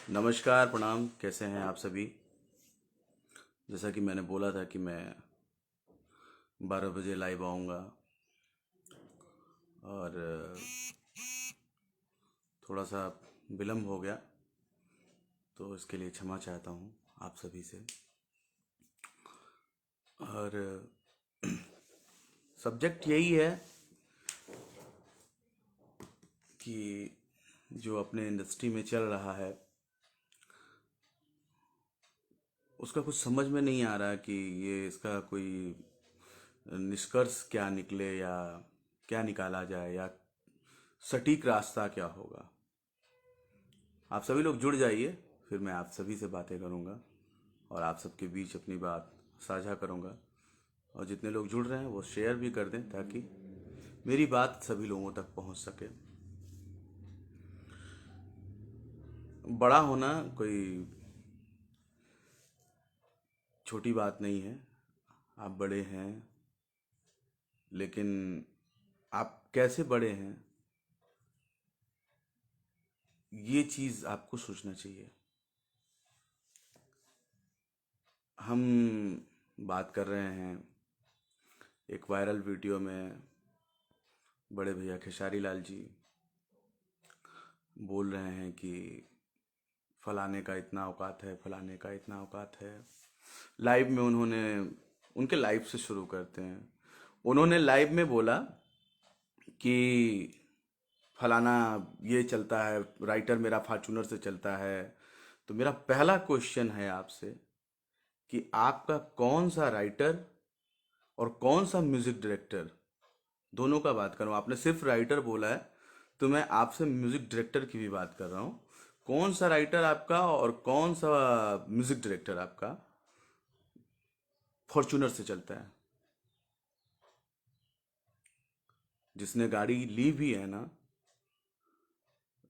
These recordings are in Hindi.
नमस्कार, प्रणाम। कैसे हैं आप सभी? जैसा कि मैंने बोला था कि मैं 12 बजे लाइव आऊँगा और थोड़ा सा विलम्ब हो गया, तो इसके लिए क्षमा चाहता हूँ आप सभी से। और सब्जेक्ट यही है कि जो अपने इंडस्ट्री में चल रहा है उसका कुछ समझ में नहीं आ रहा कि ये इसका कोई निष्कर्ष क्या निकले या क्या निकाला जाए या सटीक रास्ता क्या होगा। आप सभी लोग जुड़ जाइए, फिर मैं आप सभी से बातें करूंगा और आप सबके बीच अपनी बात साझा करूंगा। और जितने लोग जुड़ रहे हैं वो शेयर भी कर दें ताकि मेरी बात सभी लोगों तक पहुंच सके। बड़ा होना कोई छोटी बात नहीं है। आप बड़े हैं, लेकिन आप कैसे बड़े हैं ये चीज़ आपको सोचना चाहिए। हम बात कर रहे हैं एक वायरल वीडियो में, बड़े भैया खेसारी लाल जी बोल रहे हैं कि फलाने का इतना औकात है, फलाने का इतना औकात है। लाइव में उन्होंने, उनके लाइव से शुरू करते हैं। उन्होंने लाइव में बोला कि फलाना ये चलता है, राइटर मेरा फॉर्चूनर से चलता है। तो मेरा पहला क्वेश्चन है आपसे कि आपका कौन सा राइटर और कौन सा म्यूजिक डायरेक्टर, दोनों का बात कर रहा हूँ। आपने सिर्फ राइटर बोला है, तो मैं आपसे म्यूजिक डायरेक्टर की भी बात कर रहा हूँ। कौन सा राइटर आपका और कौन सा म्यूजिक डायरेक्टर आपका फॉर्चूनर से चलता है? जिसने गाड़ी ली भी है ना,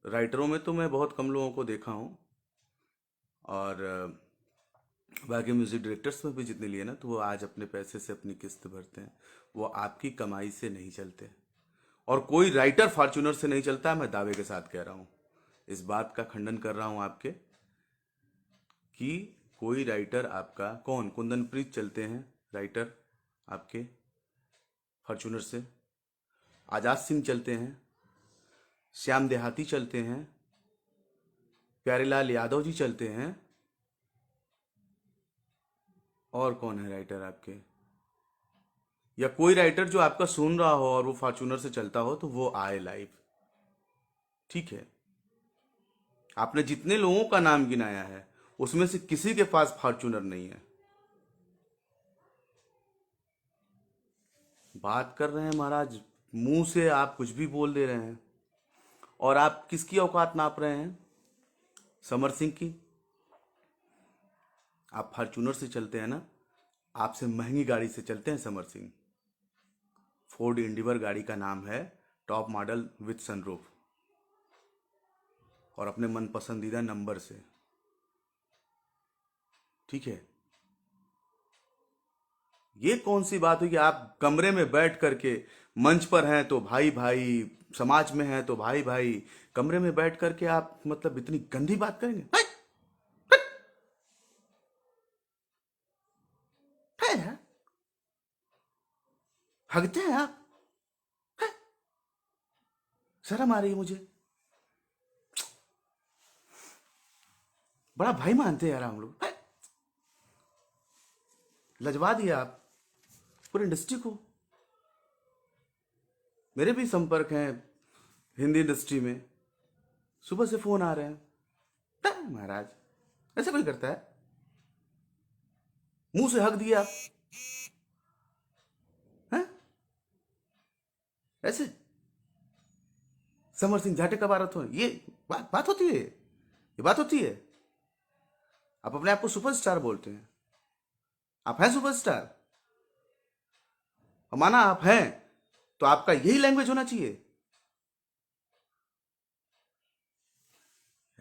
राइटरों में तो मैं बहुत कम लोगों को देखा हूँ, और बाकी म्यूजिक डायरेक्टर्स में भी जितने लिए ना, तो वो आज अपने पैसे से अपनी किस्त भरते हैं। वो आपकी कमाई से नहीं चलते। और कोई राइटर फॉर्चूनर से नहीं चलता, मैं दावे के साथ कह रहा हूँ। इस बात का खंडन कर रहा हूँ आपके कि कोई राइटर आपका, कौन, कुंदन प्रीत चलते हैं राइटर आपके फॉर्चूनर से, आजाद सिंह चलते हैं, श्याम देहाती चलते हैं, प्यारेलाल यादव जी चलते हैं, और कौन है राइटर आपके? या कोई राइटर जो आपका सुन रहा हो और वो फॉर्चूनर से चलता हो तो वो आए लाइव। ठीक है, आपने जितने लोगों का नाम गिनाया है उसमें से किसी के पास फॉर्चूनर नहीं है। बात कर रहे हैं महाराज, मुंह से आप कुछ भी बोल दे रहे हैं। और आप किसकी औकात नाप रहे हैं? समर सिंह की। आप फॉर्चूनर से चलते हैं ना, आपसे महंगी गाड़ी से चलते हैं समर सिंह। फोर्ड इंडिवर गाड़ी का नाम है, टॉप मॉडल विथ सनरूफ, और अपने मन पसंदीदा नंबर से। ठीक है, ये कौन सी बात हुई कि आप कमरे में बैठ करके, मंच पर हैं तो भाई भाई, समाज में हैं तो भाई भाई, कमरे में बैठ करके आप मतलब इतनी गंदी बात करेंगे? है यार, हगते हैं आप। शर्म आ रही है मुझे। बड़ा भाई मानते हैं यार हम लोग। लजवा दिया आप पूरी इंडस्ट्री को। मेरे भी संपर्क हैं हिंदी इंडस्ट्री में, सुबह से फोन आ रहे हैं। महाराज, ऐसे कोई करता है? मुंह से हक दिया आप हैं? ऐसे समर सिंह झाटे का भारत हो, ये बात होती है? ये बात होती है? आप अपने आप को सुपरस्टार बोलते हैं। आप हैं सुपरस्टार, माना आप हैं, तो आपका यही लैंग्वेज होना चाहिए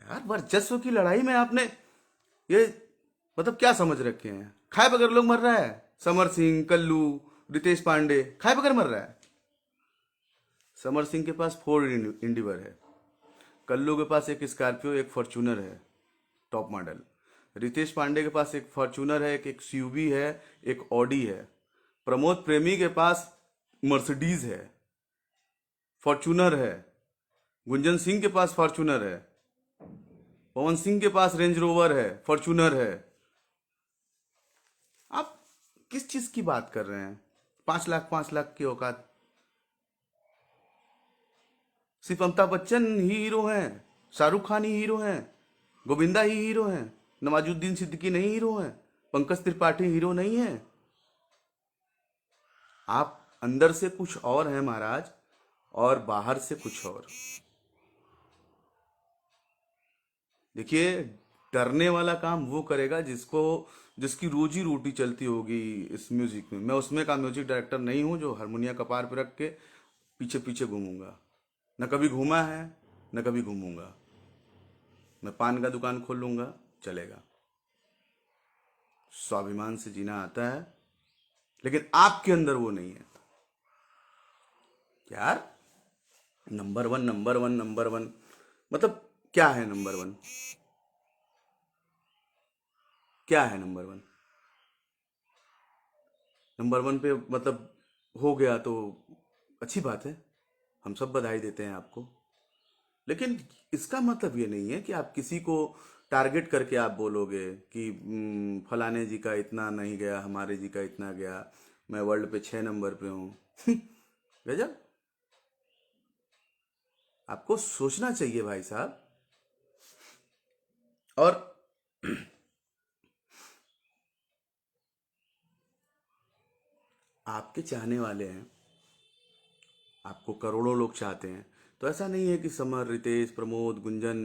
यार। वर्चस्व की लड़ाई में आपने ये मतलब क्या समझ रखे हैं? खाए बगैर लोग मर रहा है। समर सिंह, कल्लू, रितेश पांडे खाए बगैर मर रहा है। समर सिंह के पास फोर्ड इंडिवर है, कल्लू के पास एक स्कॉर्पियो, एक फॉर्चूनर है, टॉप मॉडल। रितेश पांडे के पास एक फॉर्च्यूनर है, एक एक्सयूवी है, एक ऑडी है। प्रमोद प्रेमी के पास मर्सिडीज है, फॉर्च्यूनर है। गुंजन सिंह के पास फॉर्च्यूनर है। पवन सिंह के पास रेंज रोवर है, फॉर्च्यूनर है। आप किस चीज की बात कर रहे हैं? 5 लाख 5 लाख की औकात। सिर्फ अमिताभ बच्चन ही हीरो हैं, शाहरुख खान ही हीरो हैं, गोविंदा ही हीरो हैं, नवाजुद्दीन सिद्दीकी नहीं हीरो हैं, पंकज त्रिपाठी हीरो नहीं है। आप अंदर से कुछ और हैं महाराज, और बाहर से कुछ और। देखिए, डरने वाला काम वो करेगा जिसकी रोजी रोटी चलती होगी इस म्यूजिक में। मैं उसमें का म्यूजिक डायरेक्टर नहीं हूं जो हारमोनिया कपार पे रख के पीछे पीछे घूमूंगा। न कभी घूमा है, न कभी घूमूंगा। मैं पान का दुकान खोल लूंगा, चलेगा। स्वाभिमान से जीना आता है, लेकिन आपके अंदर वो नहीं है यार। Number one, number one, number one, मतलब क्या है नंबर वन? क्या है नंबर वन? नंबर वन पे मतलब हो गया तो अच्छी बात है, हम सब बधाई देते हैं आपको। लेकिन इसका मतलब ये नहीं है कि आप किसी को टारगेट करके आप बोलोगे कि फलाने जी का इतना नहीं गया, हमारे जी का इतना गया, मैं वर्ल्ड पे 6 नंबर पे हूँ। गजब। आपको सोचना चाहिए भाई साहब। और आपके चाहने वाले हैं, आपको करोड़ों लोग चाहते हैं, तो ऐसा नहीं है कि समर, रितेश, प्रमोद, गुंजन,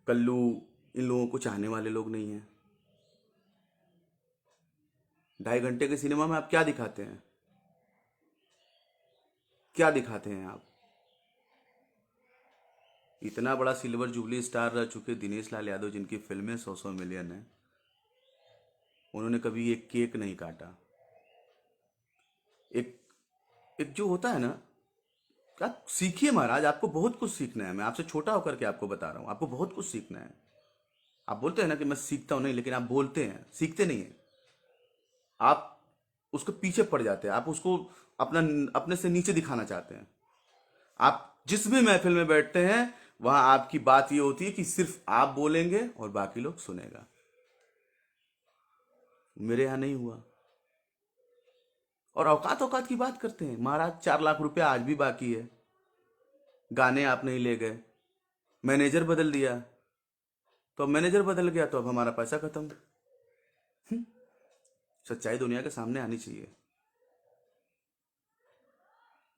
कल्लू, इन लोगों को चाहने वाले लोग नहीं हैं। 2.5 घंटे के सिनेमा में आप क्या दिखाते हैं? क्या दिखाते हैं आप? इतना बड़ा सिल्वर जुबली स्टार रह चुके दिनेश लाल यादव, जिनकी फिल्में 100 मिलियन है, उन्होंने कभी एक केक नहीं काटा। एक एक जो होता है ना, आप सीखिए महाराज, आपको बहुत कुछ सीखना है। मैं आपसे छोटा होकर के आपको बता रहा हूँ, आपको बहुत कुछ सीखना है। आप बोलते हैं ना कि मैं सीखता हूँ, नहीं, लेकिन आप बोलते हैं, सीखते नहीं है। आप उसके पीछे पड़ जाते हैं, आप उसको अपना अपने से नीचे दिखाना चाहते हैं। आप जिस भी महफिल में बैठते हैं, वहां आपकी बात ये होती है कि सिर्फ आप बोलेंगे और बाकी लोग सुनेगा। मेरे यहां नहीं हुआ। और औकात औकात की बात करते हैं महाराज। 4 लाख रुपया आज भी बाकी है, गाने आप नहीं ले गए, मैनेजर बदल दिया, तो अब मैनेजर बदल गया तो अब हमारा पैसा खत्म। सच्चाई दुनिया के सामने आनी चाहिए।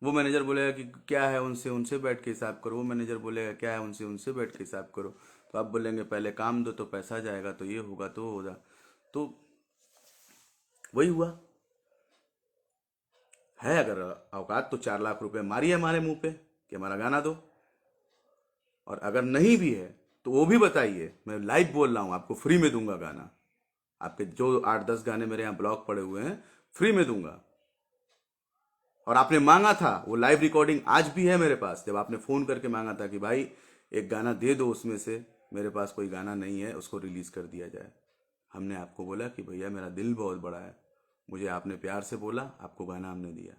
वो मैनेजर बोलेगा कि क्या है उनसे उनसे बैठ के हिसाब करो, वो मैनेजर बोलेगा क्या है उनसे उनसे बैठ के हिसाब करो, तो आप बोलेंगे पहले काम दो तो पैसा जाएगा, तो ये होगा तो होगा। तो वही हुआ है। अगर औकात तो 4 लाख रुपए मारिए हमारे मुंह पे कि हमारा गाना दो, और अगर नहीं भी है तो वो भी बताइए। मैं लाइव बोल रहा हूँ, आपको फ्री में दूंगा गाना। आपके जो 8-10 गाने मेरे यहाँ ब्लॉक पड़े हुए हैं, फ्री में दूंगा। और आपने मांगा था, वो लाइव रिकॉर्डिंग आज भी है मेरे पास, जब आपने फोन करके मांगा था कि भाई एक गाना दे दो उसमें से, मेरे पास कोई गाना नहीं है, उसको रिलीज कर दिया जाए। हमने आपको बोला कि भैया मेरा दिल बहुत बड़ा है, मुझे आपने प्यार से बोला, आपको गाना हमने दिया।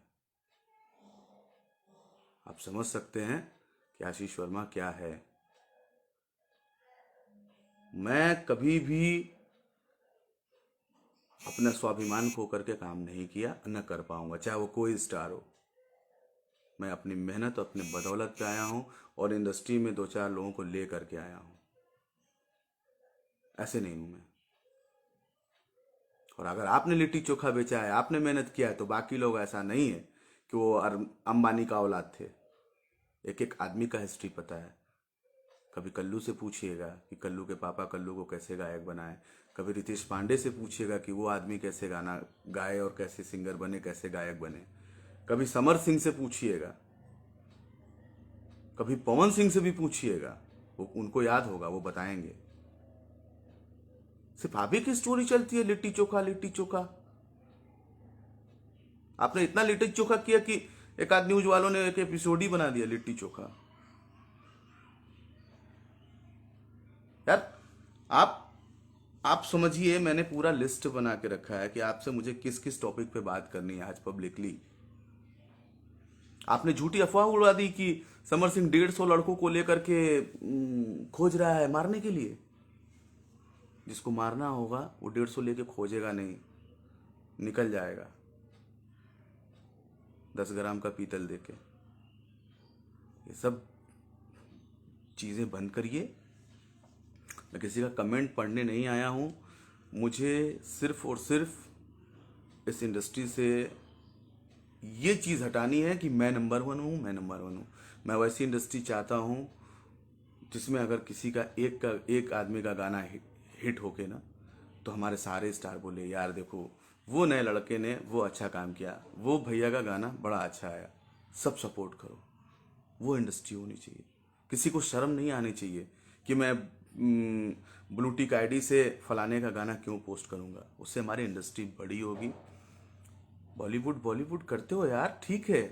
आप समझ सकते हैं कि आशीष वर्मा क्या है। मैं कभी भी अपना स्वाभिमान खो करके काम नहीं किया, न कर पाऊंगा, चाहे वो कोई स्टार हो। मैं अपनी मेहनत और अपने बदौलत पे आया हूं, और इंडस्ट्री में 2-4 लोगों को ले करके आया हूं। ऐसे नहीं हूं मैं। और अगर आपने लिट्टी चोखा बेचा है, आपने मेहनत किया है, तो बाकी लोग ऐसा नहीं है कि वो अंबानी का औलाद थे। एक एक आदमी का हिस्ट्री पता है। कभी कल्लू से पूछिएगा कि कल्लू के पापा कल्लू को कैसे गायक बनाए। कभी रितेश पांडे से पूछिएगा कि वो आदमी कैसे गाना गाए और कैसे सिंगर बने, कैसे गायक बने। कभी समर सिंह से पूछिएगा, कभी पवन सिंह से भी पूछिएगा, वो उनको याद होगा, वो बताएंगे। सिर्फ आप ही की स्टोरी चलती है, लिट्टी चोखा लिट्टी चोखा। आपने इतना लिट्टी चोखा किया कि एक आध न्यूज वालों ने एक एपिसोड ही बना दिया लिट्टी चोखा। यार, आप आप समझिए, मैंने पूरा लिस्ट बना के रखा है कि आपसे मुझे किस किस टॉपिक पे बात करनी है आज पब्लिकली। आपने झूठी अफवाह उड़ा दी कि समर सिंह 150 लड़कों को लेकर के खोज रहा है मारने के लिए। जिसको मारना होगा वो 150 लेके खोजेगा नहीं, निकल जाएगा 10 ग्राम का पीतल देके। ये सब चीज़ें बंद करिए। मैं किसी का कमेंट पढ़ने नहीं आया हूँ। मुझे सिर्फ और सिर्फ इस इंडस्ट्री से ये चीज़ हटानी है कि मैं नंबर वन हूँ, मैं नंबर वन हूँ। मैं वैसी इंडस्ट्री चाहता हूँ जिसमें अगर किसी का एक आदमी का गाना हिट होके ना, तो हमारे सारे स्टार बोले यार देखो वो नए लड़के ने वो अच्छा काम किया, वो भैया का गाना बड़ा अच्छा आया, सब सपोर्ट करो। वो इंडस्ट्री होनी चाहिए। किसी को शर्म नहीं आनी चाहिए कि मैं ब्लू टिक आईडी से फलाने का गाना क्यों पोस्ट करूंगा। उससे हमारी इंडस्ट्री बड़ी होगी। बॉलीवुड बॉलीवुड करते हो यार, ठीक है,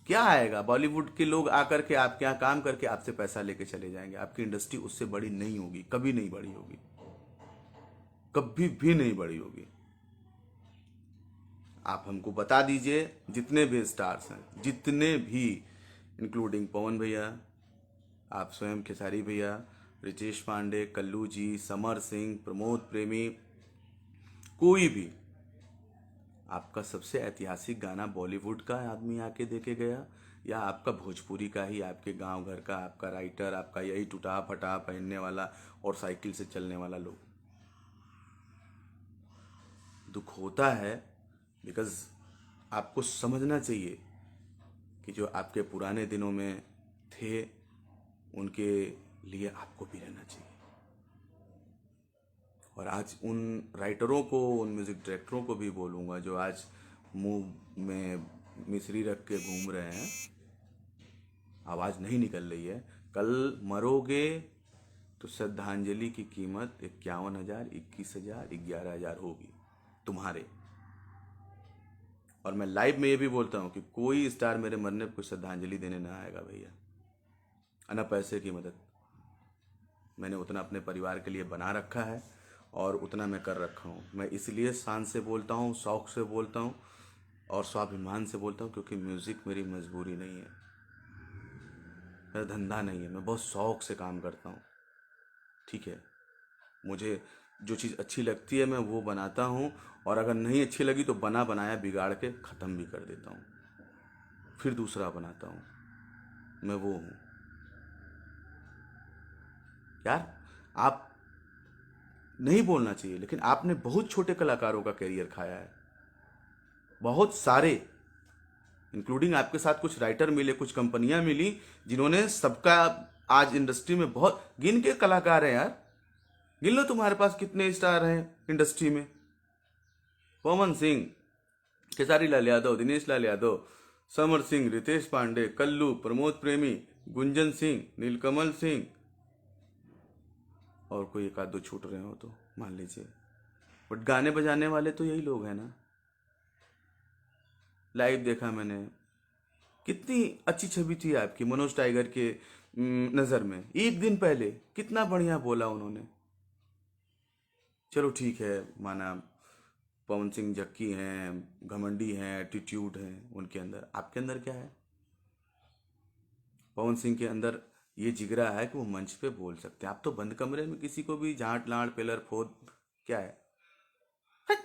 क्या आएगा? बॉलीवुड के लोग आकर के आपके यहाँ काम करके आपसे पैसा लेके चले जाएंगे। आपकी इंडस्ट्री उससे बड़ी नहीं होगी, कभी नहीं बड़ी होगी, कभी भी नहीं बड़ी होगी। आप हमको बता दीजिए, जितने भी स्टार्स हैं, जितने भी, इंक्लूडिंग पवन भैया, आप स्वयं खेसारी भैया, रितेश पांडे, कल्लू जी, समर सिंह, प्रमोद प्रेमी, कोई भी, आपका सबसे ऐतिहासिक गाना बॉलीवुड का आदमी आके देके गया या आपका भोजपुरी का ही, आपके गांव घर का, आपका राइटर, आपका यही टूटा फटा पहनने वाला और साइकिल से चलने वाला लोग। दुख होता है, बिकॉज आपको समझना चाहिए कि जो आपके पुराने दिनों में थे उनके लिए आपको भी रहना चाहिए। और आज उन राइटरों को, उन म्यूज़िक डायरेक्टरों को भी बोलूँगा जो आज मुंह में मिश्री रख के घूम रहे हैं, आवाज़ नहीं निकल रही है। कल मरोगे तो श्रद्धांजलि की कीमत 51,000, 21,000, 11,000 होगी तुम्हारे। और मैं लाइव में ये भी बोलता हूँ कि कोई स्टार मेरे मरने पर कोई श्रद्धांजलि देने ना आएगा भैया, ना पैसे की मदद। मैंने उतना अपने परिवार के लिए बना रखा है और उतना मैं कर रखा हूँ। मैं इसलिए शान से बोलता हूँ, शौक से बोलता हूँ और स्वाभिमान से बोलता हूँ, क्योंकि म्यूज़िक मेरी मजबूरी नहीं है, मेरा धंधा नहीं है। मैं बहुत शौक से काम करता हूँ, ठीक है। मुझे जो चीज़ अच्छी लगती है मैं वो बनाता हूँ, और अगर नहीं अच्छी लगी तो बना बनाया बिगाड़ के ख़त्म भी कर देता हूँ, फिर दूसरा बनाता हूँ। मैं वो हूँ यार। आप नहीं बोलना चाहिए, लेकिन आपने बहुत छोटे कलाकारों का करियर खाया है, बहुत सारे, इंक्लूडिंग आपके साथ कुछ राइटर मिले, कुछ कंपनियां मिली जिन्होंने सबका आज इंडस्ट्री में बहुत गिन के कलाकार हैं यार। गिन लो तुम्हारे पास कितने स्टार हैं इंडस्ट्री में। पवन सिंह, खेसारी लाल यादव, दिनेश लाल यादव, समर सिंह, रितेश पांडे, कल्लू, प्रमोद प्रेमी, गुंजन सिंह, नीलकमल सिंह, और कोई एक आध दो छूट रहे हो तो मान लीजिए, बट गाने बजाने वाले तो यही लोग हैं ना। लाइव देखा मैंने, कितनी अच्छी छवि थी आपकी मनोज टाइगर के नज़र में। एक दिन पहले कितना बढ़िया बोला उन्होंने। चलो ठीक है, माना पवन सिंह जक्की हैं, घमंडी हैं, एटीट्यूड है उनके अंदर, आपके अंदर क्या है? पवन सिंह के अंदर ये जिगरा है कि वो मंच पे बोल सकते हैं। आप तो बंद कमरे में किसी को भी झांट लाड़ पेलर फोद, क्या है? हट!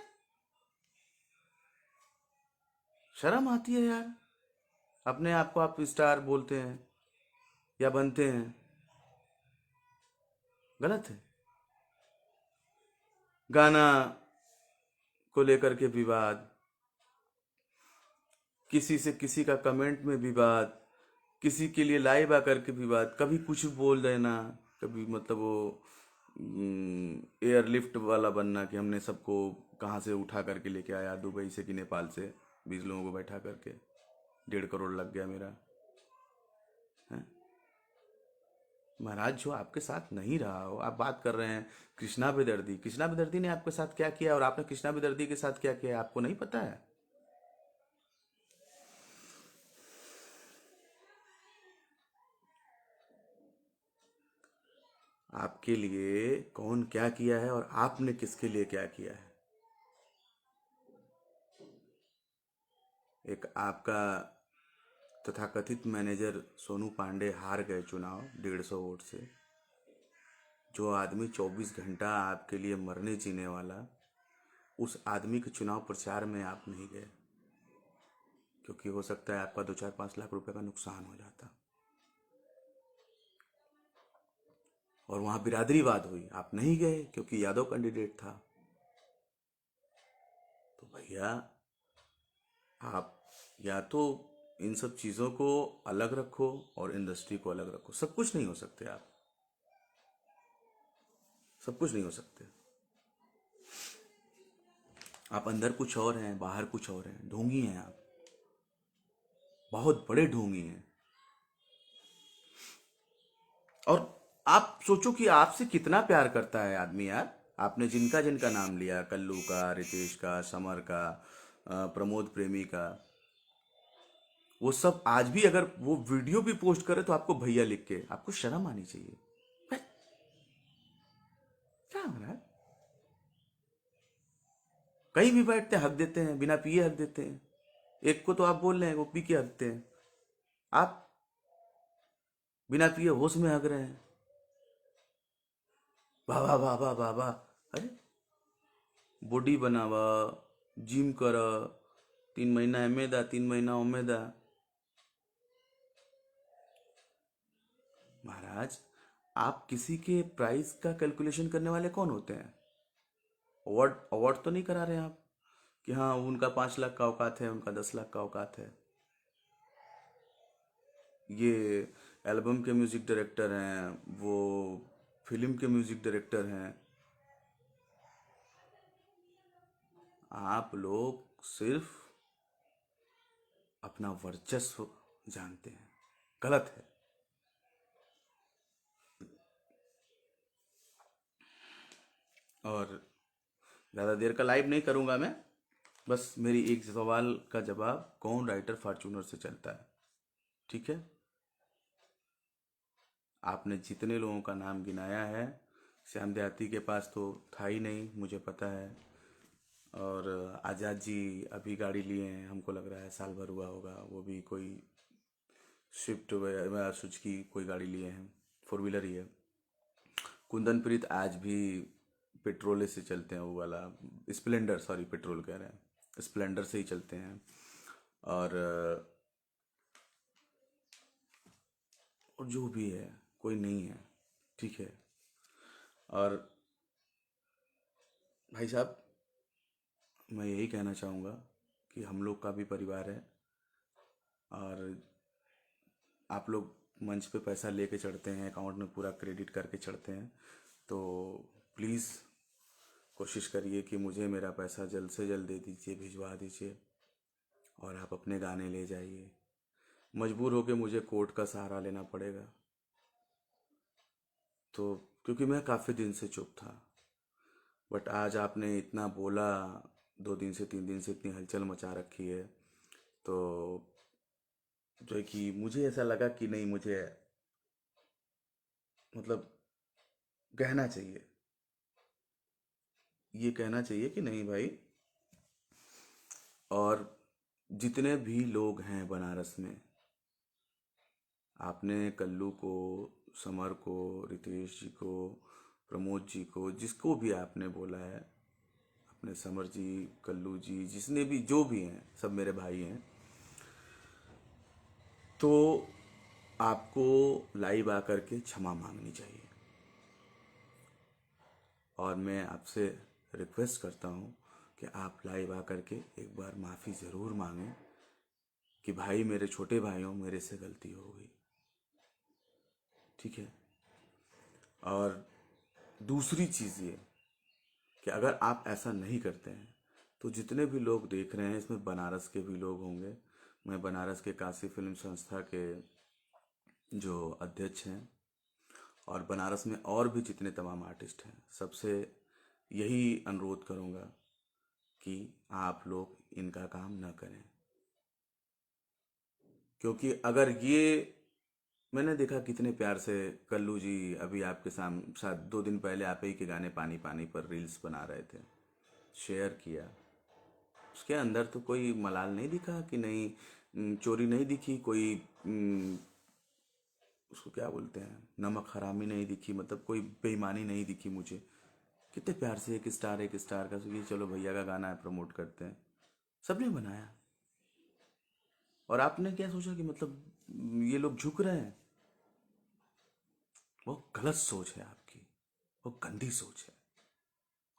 शर्म आती है यार। अपने आप को आप स्टार बोलते हैं या बनते हैं, गलत है। गाना को लेकर के विवाद, किसी से किसी का कमेंट में विवाद, किसी के लिए लाइव आकर के विवाद, कभी कुछ बोल देना, कभी मतलब वो एयरलिफ्ट वाला बनना कि हमने सबको कहाँ से उठा करके लेके आया, दुबई से कि नेपाल से 20 लोगों को बैठा करके 1.5 करोड़ लग गया मेरा। हैं? महाराज, जो आपके साथ नहीं रहा हो, आप बात कर रहे हैं कृष्णा बेदर्दी। कृष्णा बेदर्दी ने आपके साथ क्या किया और आपने कृष्णा बेदर्दी के साथ क्या किया, आपको नहीं पता है? आपके लिए कौन क्या किया है और आपने किसके लिए क्या किया है। एक आपका तथाकथित मैनेजर सोनू पांडे हार गए चुनाव 150 वोट से। जो आदमी 24 घंटा आपके लिए मरने जीने वाला, उस आदमी के चुनाव प्रचार में आप नहीं गए, क्योंकि हो सकता है आपका 2-4-5 लाख रुपए का नुकसान हो जाता। और वहां बिरादरीवाद हुई, आप नहीं गए क्योंकि यादव कैंडिडेट था। तो भैया, आप या तो इन सब चीज़ों को अलग रखो और इंडस्ट्री को अलग रखो। सब कुछ नहीं हो सकते आप, सब कुछ नहीं हो सकते। आप अंदर कुछ और हैं, बाहर कुछ और हैं, ढोंगी हैं आप, बहुत बड़े ढोंगी हैं। और आप सोचो कि आपसे कितना प्यार करता है आदमी यार। आपने जिनका जिनका नाम लिया, कल्लू का, रितेश का, समर का, प्रमोद प्रेमी का, वो सब आज भी अगर वो वीडियो भी पोस्ट करे तो आपको भैया लिख के, आपको शर्म आनी चाहिए। भाई, क्या हो रहा है। कहीं भी बैठते हैं हक देते हैं, बिना पिए हक देते हैं। एक को तो आप बोल रहे हैं वो पी के हकते हैं, आप बिना पिए होश में हक रहे हैं। वाह वाह वाह वाह वाह वाह। अरे, बॉडी बनावा, जिम कर, 3 महीना एमे दा, 3 महीना ओमे दा। महाराज, आप किसी के प्राइस का कैलकुलेशन करने वाले कौन होते हैं। अवार्ड अवार्ड तो नहीं करा रहे हैं आप कि हाँ उनका 5 लाख का औकात है, उनका 10 लाख का औकात है। ये एल्बम के म्यूजिक डायरेक्टर हैं, वो फिल्म के म्यूजिक डायरेक्टर हैं। आप लोग सिर्फ अपना वर्चस्व जानते हैं, गलत है। और ज़्यादा देर का लाइव नहीं करूँगा मैं। बस मेरी एक सवाल का जवाब, कौन राइटर फॉर्चूनर से चलता है, ठीक है। आपने जितने लोगों का नाम गिनाया है, श्याम देहाती के पास तो था ही नहीं, मुझे पता है। और आज़ाद जी अभी गाड़ी लिए हैं, हमको लग रहा है साल भर हुआ होगा, वो भी कोई स्विफ्ट सुजुकी कोई गाड़ी लिए हैं, 4 व्हीलर ही है। कुंदन प्रीत आज भी पेट्रोल से चलते हैं, वो वाला स्प्लेंडर, सॉरी पेट्रोल कह रहे हैं, स्प्लेंडर से ही चलते हैं। और और जो भी है, कोई नहीं है, ठीक है। और भाई साहब, मैं यही कहना चाहूँगा कि हम लोग का भी परिवार है, और आप लोग मंच पे पैसा लेके चढ़ते हैं, अकाउंट में पूरा क्रेडिट करके चढ़ते हैं, तो प्लीज़ कोशिश करिए कि मुझे मेरा पैसा जल्द से जल्द दे दीजिए, भिजवा दीजिए, और आप अपने गाने ले जाइए। मजबूर होके मुझे कोर्ट का सहारा लेना पड़ेगा, तो क्योंकि मैं काफ़ी दिन से चुप था। बट आज आपने इतना बोला, 2 दिन से 3 दिन से इतनी हलचल मचा रखी है, तो जो है कि मुझे ऐसा लगा कि नहीं, मुझे मतलब कहना चाहिए, ये कहना चाहिए कि नहीं भाई। और जितने भी लोग हैं बनारस में, आपने कल्लू को, समर को, रितेश जी को, प्रमोद जी को, जिसको भी आपने बोला है, अपने समर जी, कल्लू जी, जिसने भी, जो भी हैं, सब मेरे भाई हैं। तो आपको लाइव आकर के क्षमा मांगनी चाहिए, और मैं आपसे रिक्वेस्ट करता हूँ कि आप लाइव आकर के एक बार माफ़ी ज़रूर मांगें कि भाई, मेरे छोटे भाइयों, मेरे से गलती हो गई, ठीक है। और दूसरी चीज़ ये कि अगर आप ऐसा नहीं करते हैं, तो जितने भी लोग देख रहे हैं, इसमें बनारस के भी लोग होंगे। मैं बनारस के काशी फिल्म संस्था के जो अध्यक्ष हैं, और बनारस में और भी जितने तमाम आर्टिस्ट हैं, सबसे यही अनुरोध करूँगा कि आप लोग इनका काम न करें, क्योंकि अगर ये मैंने देखा कितने प्यार से कल्लू जी अभी आपके सामने शायद 2 दिन पहले आप ही के गाने पानी पानी पर रील्स बना रहे थे, शेयर किया। उसके अंदर तो कोई मलाल नहीं दिखा कि नहीं, चोरी नहीं दिखी कोई, उसको क्या बोलते हैं, नमक हरामी नहीं दिखी, मतलब कोई बेईमानी नहीं दिखी मुझे। कितने प्यार से एक स्टार का ये चलो भैया का गाना है प्रमोट करते हैं, सबने बनाया। और आपने क्या सोचा कि मतलब ये लोग झुक रहे हैं? वो गलत सोच है आपकी, वो गंदी सोच है।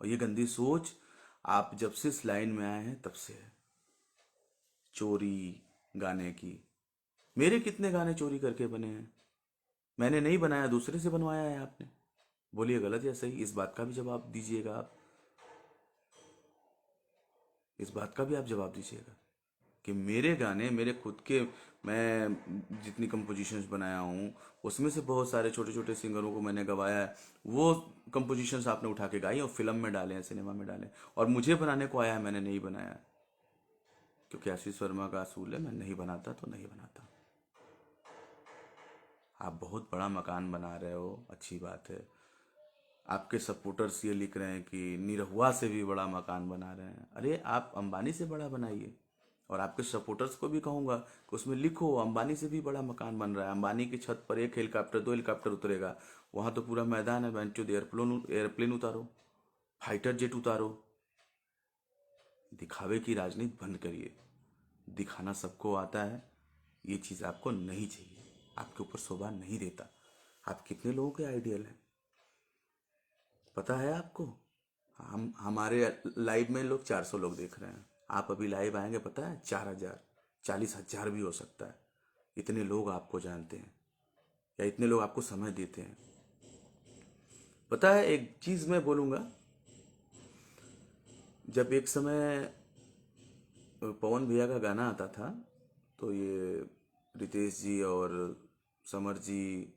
और ये गंदी सोच आप जब से इस लाइन में आए हैं तब से है। चोरी गाने की, मेरे कितने गाने चोरी करके बने हैं? मैंने नहीं बनाया, दूसरे से बनवाया है आपने। बोलिए गलत या सही, इस बात का भी जवाब दीजिएगा आप। इस बात का भी आप जवाब दीजिएगा कि मेरे गाने मेरे खुद के, मैं जितनी कंपोजिशंस बनाया हूँ उसमें से बहुत सारे छोटे छोटे सिंगरों को मैंने गवाया है। वो कंपोजिशंस आपने उठा के गाई और फिल्म में डाले हैं, सिनेमा में डाले हैं। और मुझे बनाने को आया है, मैंने नहीं बनाया। क्योंकि आशीष वर्मा का असूल है, मैं नहीं बनाता तो नहीं बनाता। आप बहुत बड़ा मकान बना रहे हो, अच्छी बात है। आपके सपोर्टर्स ये लिख रहे हैं कि निरहुआ से भी बड़ा मकान बना रहे हैं। अरे आप अंबानी से बड़ा बनाइए। और आपके सपोर्टर्स को भी कहूंगा कि उसमें लिखो अंबानी से भी बड़ा मकान बन रहा है। अंबानी की छत पर एक हेलीकॉप्टर, 2 हेलीकॉप्टर उतरेगा, वहां तो पूरा मैदान है। बेंचो एयरप्लेन, एयरप्लेन उतारो, फाइटर जेट उतारो। दिखावे की राजनीति बंद करिए। दिखाना सबको आता है, ये चीज़ आपको नहीं चाहिए। आपके ऊपर शोभा नहीं देता। आप कितने लोगों के आइडियल हैं पता है आपको? हम हमारे लाइव में लोग 400 लोग देख रहे हैं। आप अभी लाइव आएंगे पता है 4,000, 40,000 भी हो सकता है। इतने लोग आपको जानते हैं या इतने लोग आपको समय देते हैं। पता है एक चीज मैं बोलूंगा, जब एक समय पवन भैया का गाना आता था तो ये रितेश जी और समर जी,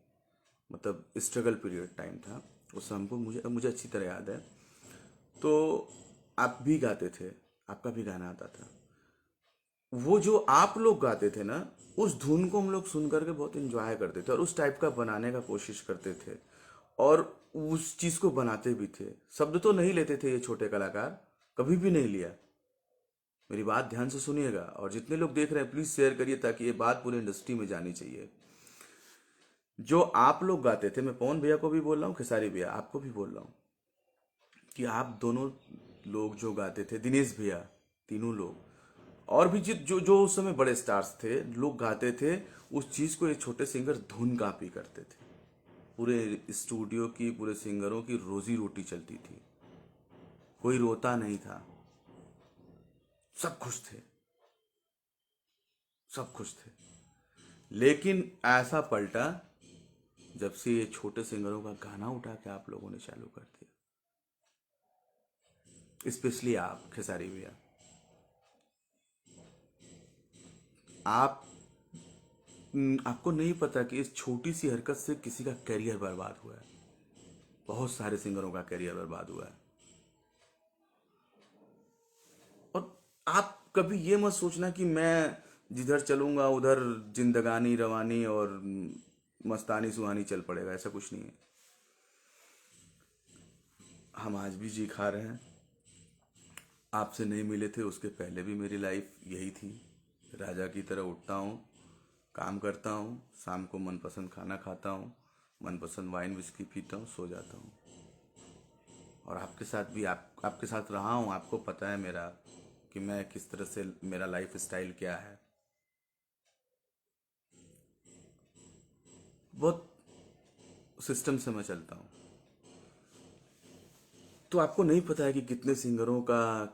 मतलब स्ट्रगल पीरियड टाइम था उस समय। हमको मुझे मुझे अच्छी तरह याद है। तो आप भी गाते थे, आपका भी गाना आता था। वो जो आप लोग गाते थे ना, उस धुन को हम लोग सुन करके बहुत इंजॉय करते थे और उस टाइप का बनाने का कोशिश करते थे और उस चीज को बनाते भी थे। शब्द तो नहीं लेते थे ये छोटे कलाकार, कभी भी नहीं लिया। मेरी बात ध्यान से सुनिएगा और जितने लोग देख रहे हैं प्लीज शेयर करिए ताकि ये बात पूरी इंडस्ट्री में जानी चाहिए। जो आप लोग गाते थे, मैं पवन भैया को भी बोल रहा हूँ, खेसारी भैया आपको भी बोल रहा हूँ, कि आप दोनों लोग जो गाते थे, दिनेश भैया, तीनों लोग और भी जो जो उस समय बड़े स्टार्स थे, लोग गाते थे उस चीज को, ये छोटे सिंगर धुन कापी करते थे। पूरे स्टूडियो की, पूरे सिंगरों की रोजी रोटी चलती थी। कोई रोता नहीं था, सब खुश थे, सब खुश थे। लेकिन ऐसा पलटा जब से ये छोटे सिंगरों का गाना उठा के आप लोगों ने चालू कर दिया। स्पेशली आप खेसारी भैया, आप आपको नहीं पता कि इस छोटी सी हरकत से किसी का करियर बर्बाद हुआ है। बहुत सारे सिंगरों का करियर बर्बाद हुआ है। और आप कभी ये मत सोचना कि मैं जिधर चलूंगा उधर जिंदगानी रवानी और मस्तानी सुहानी चल पड़ेगा, ऐसा कुछ नहीं है। हम आज भी जी खा रहे हैं। आपसे नहीं मिले थे उसके पहले भी मेरी लाइफ यही थी। राजा की तरह उठता हूँ, काम करता हूँ, शाम को मनपसंद खाना खाता हूँ, मनपसंद वाइन विस्की पीता हूँ, सो जाता हूँ। और आपके साथ भी आपके साथ रहा हूँ, आपको पता है मेरा कि मैं किस तरह से, मेरा लाइफ स्टाइल क्या है। बहुत सिस्टम से मैं चलता हूँ। तो आपको नहीं पता है कि कितने सिंगरों का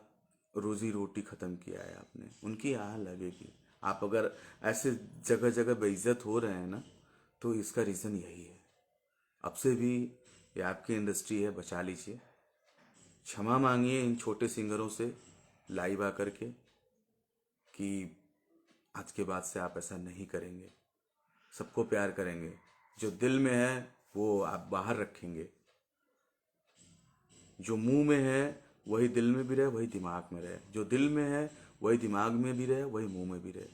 रोजी रोटी खत्म किया है आपने, उनकी आह लगेगी। आप अगर ऐसे जगह जगह बेइज्जत हो रहे हैं ना, तो इसका रीज़न यही है। अब से भी ये आपकी इंडस्ट्री है, बचा लीजिए। क्षमा मांगिए इन छोटे सिंगरों से लाइव आकर के कि आज के बाद से आप ऐसा नहीं करेंगे, सबको प्यार करेंगे। जो दिल में है वो आप बाहर रखेंगे, जो मुंह में है वही दिल में भी रहे, वही दिमाग में रहे। जो दिल में है वही दिमाग में भी रहे, वही मुंह में भी रहे।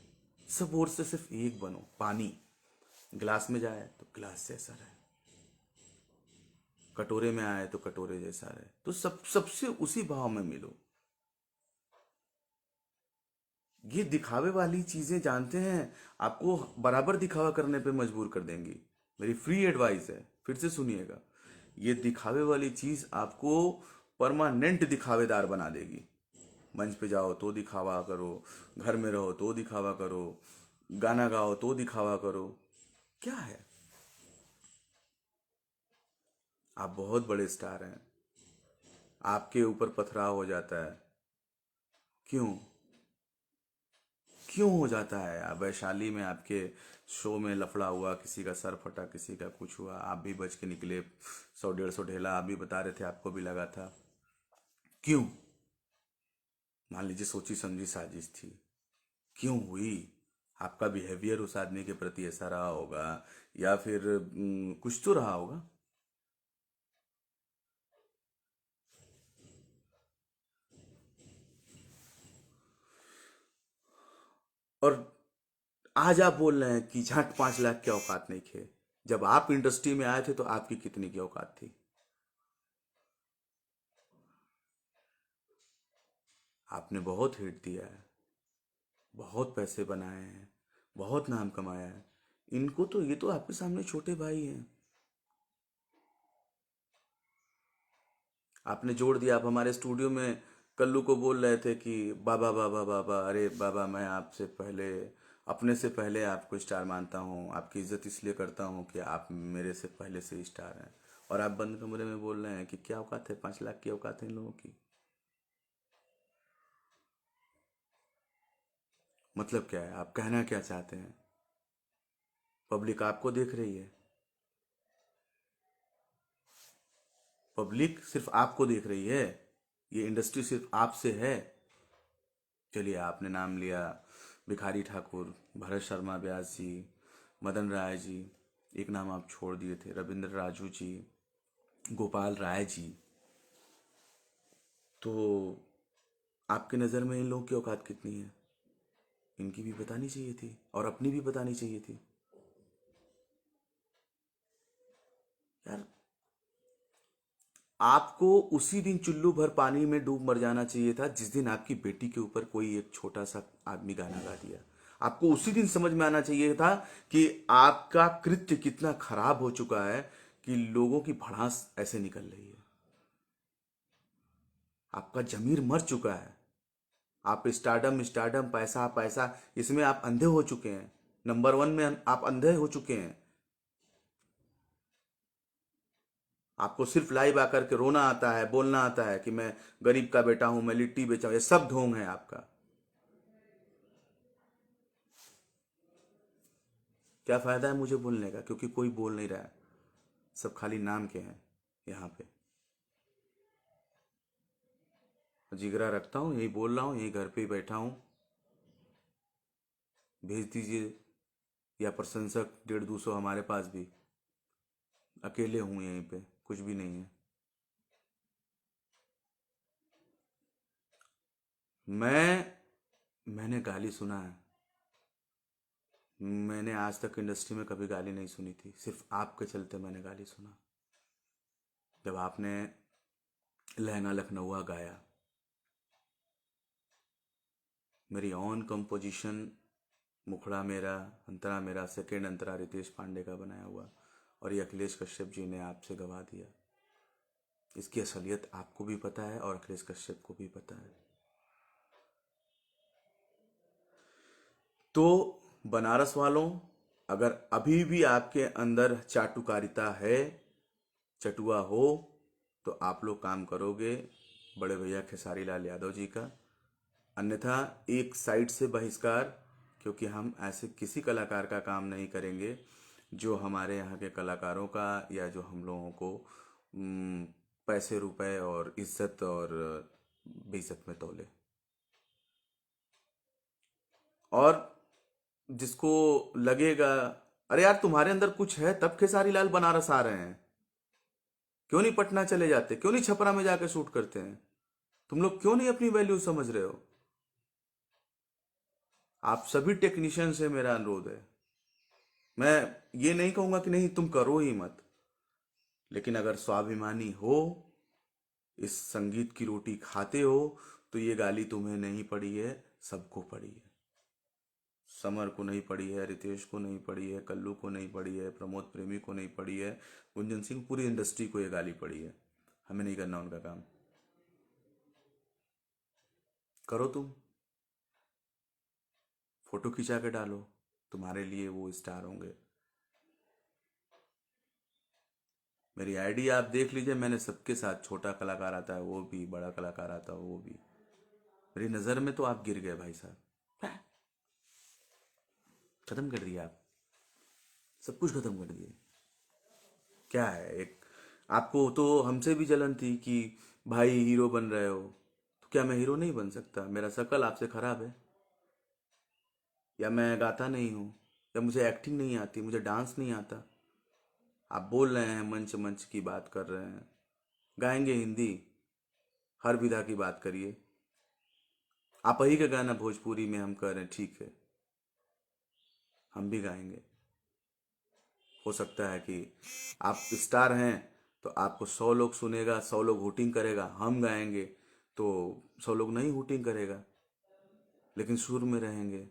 सब ओर से सिर्फ एक बनो, पानी। गिलास में जाए तो गिलास जैसा रहे, कटोरे में आए तो कटोरे जैसा रहे। तो सबसे उसी भाव में मिलो। ये दिखावे वाली चीजें जानते हैं आपको बराबर दिखावा करने पे मजबूर कर देंगी। मेरी फ्री एडवाइस है, फिर से सुनिएगा। ये दिखावे वाली चीज आपको परमानेंट दिखावेदार बना देगी। मंच पे जाओ तो दिखावा करो, घर में रहो तो दिखावा करो, गाना गाओ तो दिखावा करो। क्या है? आप बहुत बड़े स्टार हैं, आपके ऊपर पथराव हो जाता है। क्यों? क्यों हो जाता है? आप वैशाली में आपके शो में लफड़ा हुआ, किसी का सर फटा, किसी का कुछ हुआ, आप भी बच के निकले। 100 150 ढेला आप भी बता रहे थे आपको भी लगा था। क्यों? मान लीजिए सोची समझी साजिश थी, क्यों हुई? आपका बिहेवियर उस आदमी के प्रति ऐसा रहा होगा, या फिर कुछ तो रहा होगा। और आज आप बोल रहे हैं कि झट 5 लाख की औकात नहीं थे। जब आप इंडस्ट्री में आए थे तो आपकी कितनी की औकात थी? आपने बहुत हिट दिया है, बहुत पैसे बनाए हैं, बहुत नाम कमाया है। इनको तो, ये तो आपके सामने छोटे भाई हैं। आपने जोड़ दिया। आप हमारे स्टूडियो में कल्लू को बोल रहे थे कि बाबा बाबा बाबा, अरे बाबा मैं आपसे पहले, अपने से पहले आपको स्टार मानता हूँ, आपकी इज्जत इसलिए करता हूँ कि आप मेरे से पहले से स्टार हैं। और आप बंद कमरे में बोल रहे हैं कि क्या औकात है, 5 लाख की औकात है इन लोगों की। मतलब क्या है? आप कहना क्या चाहते हैं? पब्लिक आपको देख रही है, पब्लिक सिर्फ आपको देख रही है, ये इंडस्ट्री सिर्फ आपसे है। चलिए, आपने नाम लिया भिखारी ठाकुर, भरत शर्मा व्यास जी, मदन राय जी, एक नाम आप छोड़ दिए थे, रविंद्र राजू जी, गोपाल राय जी। तो आपके नज़र में इन लोगों की औकात कितनी है? इनकी भी बतानी चाहिए थी और अपनी भी बतानी चाहिए थी। यार, आपको उसी दिन चुल्लू भर पानी में डूब मर जाना चाहिए था जिस दिन आपकी बेटी के ऊपर कोई एक छोटा सा आदमी गाना गा दिया। आपको उसी दिन समझ में आना चाहिए था कि आपका कृत्य कितना खराब हो चुका है कि लोगों की भड़ास ऐसे निकल रही है। आपका जमीर मर चुका है। आप स्टारडम स्टारडम, पैसा पैसा, इसमें आप अंधे हो चुके हैं। नंबर 1 में आप अंधे हो चुके हैं। आपको सिर्फ लाइव आकर के रोना आता है, बोलना आता है कि मैं गरीब का बेटा हूं, मैं लिट्टी बेचा हूं। ये सब ढोंग है आपका। क्या फायदा है मुझे बोलने का, क्योंकि कोई बोल नहीं रहा है, सब खाली नाम के हैं यहाँ पे। जिगरा रखता हूँ, यही बोल रहा हूँ, यही घर पे ही बैठा हूँ। भेज दीजिए, या प्रशंसक 150 200 हमारे पास भी। अकेले हूँ यहीं पे, कुछ भी नहीं है। मैंने गाली सुना है। मैंने आज तक इंडस्ट्री में कभी गाली नहीं सुनी थी, सिर्फ आपके चलते मैंने गाली सुना। जब आपने लहंगा लखनऊआ गाया, मेरी ऑन कंपोजिशन, मुखड़ा मेरा, अंतरा मेरा, सेकेंड अंतरा रितेश पांडे का बनाया हुआ, और ये अखिलेश कश्यप जी ने आपसे गवा दिया। इसकी असलियत आपको भी पता है और अखिलेश कश्यप को भी पता है। तो बनारस वालों, अगर अभी भी आपके अंदर चाटुकारिता है, चटुआ हो, तो आप लोग काम करोगे बड़े भैया खेसारी लाल यादव जी का। अन्यथा एक साइड से बहिष्कार, क्योंकि हम ऐसे किसी कलाकार का काम नहीं करेंगे जो हमारे यहाँ के कलाकारों का, या जो हम लोगों को पैसे रुपए और इज्जत और बेइज्जत में तौले। और जिसको लगेगा, अरे यार तुम्हारे अंदर कुछ है तब खेसारी लाल बनारस आ रहे हैं, क्यों नहीं पटना चले जाते, क्यों नहीं छपरा में जाके शूट करते हैं? तुम लोग क्यों नहीं अपनी वैल्यू समझ रहे हो? आप सभी टेक्नीशियन से मेरा अनुरोध है, मैं ये नहीं कहूंगा कि नहीं तुम करो ही मत, लेकिन अगर स्वाभिमानी हो, इस संगीत की रोटी खाते हो, तो ये गाली तुम्हें नहीं पड़ी है, सबको पड़ी है। समर को नहीं पड़ी है, रितेश को नहीं पड़ी है, कल्लू को नहीं पड़ी है, प्रमोद प्रेमी को नहीं पड़ी है, गुंजन सिंह, पूरी इंडस्ट्री को ये गाली पड़ी है। हमें नहीं करना उनका काम। करो तुम, फोटो खिंचा के डालो, तुम्हारे लिए वो स्टार होंगे। मेरी आईडी आप देख लीजिए, मैंने सबके साथ, छोटा कलाकार आता है वो भी, बड़ा कलाकार आता है वो भी, मेरी नज़र में तो आप गिर गए भाई साहब। खत्म कर दिया आप, सब कुछ खत्म कर दिए। क्या है एक, आपको तो हमसे भी जलन थी कि भाई हीरो बन रहे हो, तो क्या मैं हीरो नहीं बन सकता? मेरा शक्ल आपसे खराब है, या मैं गाता नहीं हूँ, या मुझे एक्टिंग नहीं आती, मुझे डांस नहीं आता? आप बोल रहे हैं मंच मंच की बात कर रहे हैं, गाएंगे हिंदी, हर विधा की बात करिए। आप ही का गाना भोजपुरी में हम कर रहे हैं, ठीक है, हम भी गाएंगे। हो सकता है कि आप स्टार हैं तो आपको 100 लोग सुनेगा, 100 लोग हुटिंग करेगा, हम गाएंगे तो 100 लोग नहीं हुटिंग करेगा, लेकिन सुर में रहेंगे,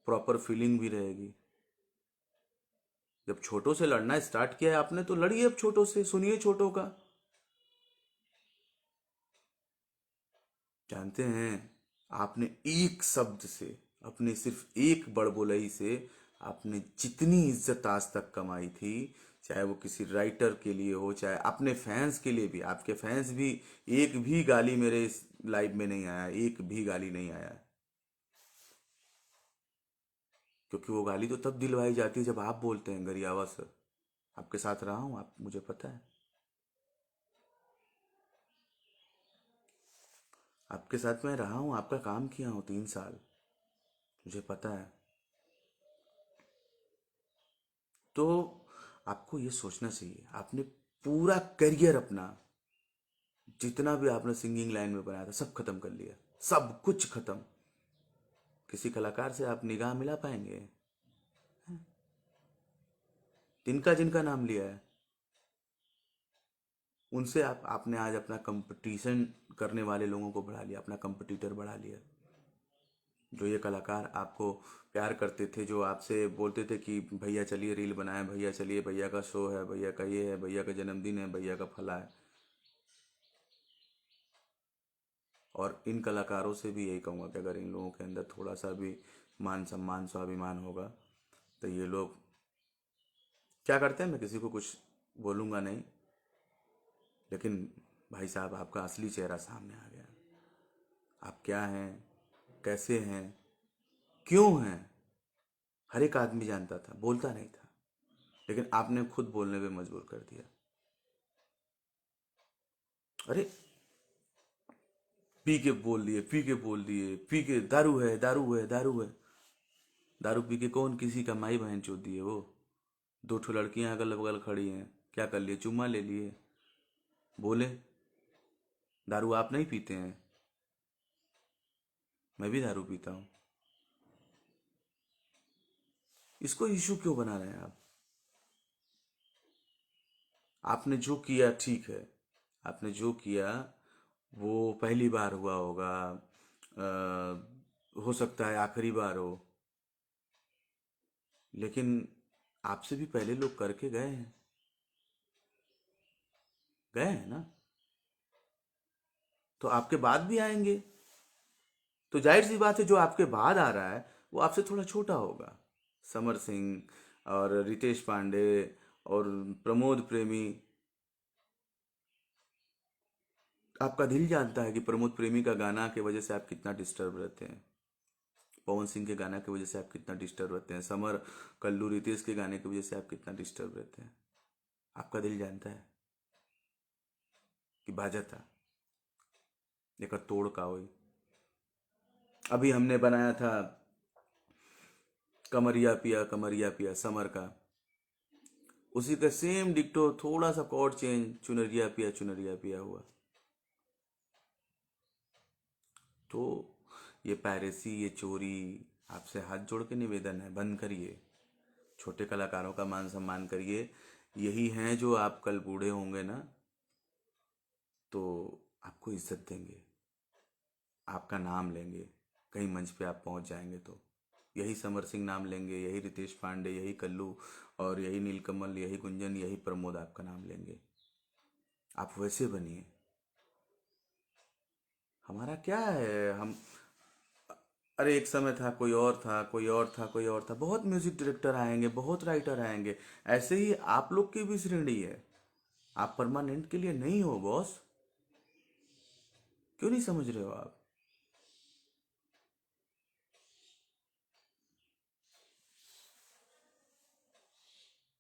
प्रॉपर फीलिंग भी रहेगी। जब छोटों से लड़ना स्टार्ट किया है आपने, तो लड़िए अब छोटों से, सुनिए छोटों का। जानते हैं, आपने एक शब्द से, अपने सिर्फ एक बड़बोलई से, आपने जितनी इज्जत आज तक कमाई थी, चाहे वो किसी राइटर के लिए हो, चाहे अपने फैंस के लिए भी, आपके फैंस भी, एक भी गाली मेरे इस लाइव में नहीं आया, एक भी गाली नहीं आया। क्योंकि वो गाली तो तब दिलवाई जाती है जब आप बोलते हैं गरियावा सर। आपके साथ रहा हूँ, आप, मुझे पता है, आपके साथ मैं रहा हूँ, आपका काम किया हूँ 3 साल, मुझे पता है। तो आपको ये सोचना चाहिए, आपने पूरा करियर अपना, जितना भी आपने सिंगिंग लाइन में बनाया था, सब खत्म कर लिया, सब कुछ खत्म। किसी कलाकार से आप निगाह मिला पाएंगे? जिनका जिनका नाम लिया है, उनसे आपने आज अपना कंपटीशन करने वाले लोगों को बढ़ा लिया, अपना कंपटीटर बढ़ा लिया। जो ये कलाकार आपको प्यार करते थे, जो आपसे बोलते थे कि भैया चलिए रील बनाएं, भैया चलिए, भैया का शो है, भैया का ये है, भैया का जन्मदिन है, भैया का फला है, और इन कलाकारों से भी यही कहूँगा कि अगर इन लोगों के अंदर थोड़ा सा भी मान सम्मान स्वाभिमान होगा, तो ये लोग क्या करते हैं, मैं किसी को कुछ बोलूँगा नहीं, लेकिन भाई साहब आपका असली चेहरा सामने आ गया। आप क्या हैं, कैसे हैं, क्यों हैं, हर एक आदमी जानता था, बोलता नहीं था, लेकिन आपने खुद बोलने पे मजबूर कर दिया। अरे, पी के बोल दिए, पी के बोल दिए, पी के, दारू है, दारू है, दारू है। दारू पी के कौन किसी का माई बहन चोद दिए वो? 2 ठो लड़कियां अगल बगल खड़ी हैं, क्या कर लिए, चुम्मा ले लिए, बोले। दारू आप नहीं पीते हैं, मैं भी दारू पीता हूँ, इसको इशू क्यों बना रहे हैं आप? आपने जो किया ठीक है, आपने जो किया वो पहली बार हुआ होगा, हो सकता है आखिरी बार हो, लेकिन आपसे भी पहले लोग करके गए हैं, गए हैं ना, तो आपके बाद भी आएंगे। तो जाहिर सी बात है, जो आपके बाद आ रहा है वो आपसे थोड़ा छोटा होगा। समर सिंह और रितेश पांडे और प्रमोद प्रेमी, आपका दिल जानता है कि प्रमोद प्रेमी का गाना की वजह से आप कितना डिस्टर्ब रहते हैं, पवन सिंह के गाना की वजह से आप कितना डिस्टर्ब रहते हैं, समर, कल्लू, रितेश के गाने की वजह से आप कितना डिस्टर्ब रहते हैं। आपका दिल जानता है कि बाजा था एक तोड़ का हुई। अभी हमने बनाया था कमरिया पिया समर का, उसी का सेम डिक्टो, थोड़ा सा कॉर्ड चेंज, चुनरिया पिया हुआ। तो ये पायरेसी, ये चोरी, आपसे हाथ जोड़ के निवेदन है, बंद करिए। छोटे कलाकारों का मान सम्मान करिए। यही हैं जो आप कल बूढ़े होंगे ना तो आपको इज्जत देंगे, आपका नाम लेंगे, कहीं मंच पे आप पहुंच जाएंगे तो यही समर सिंह नाम लेंगे, यही रितेश पांडे, यही कल्लू और यही नीलकमल, यही गुंजन, यही प्रमोद आपका नाम लेंगे। आप वैसे बनिए। हमारा क्या है, हम अरे एक समय था, कोई और था, कोई और था, कोई और था। बहुत म्यूजिक डायरेक्टर आएंगे, बहुत राइटर आएंगे। ऐसे ही आप लोग की भी श्रेणी है। आप परमानेंट के लिए नहीं हो बॉस। क्यों नहीं समझ रहे हो आप?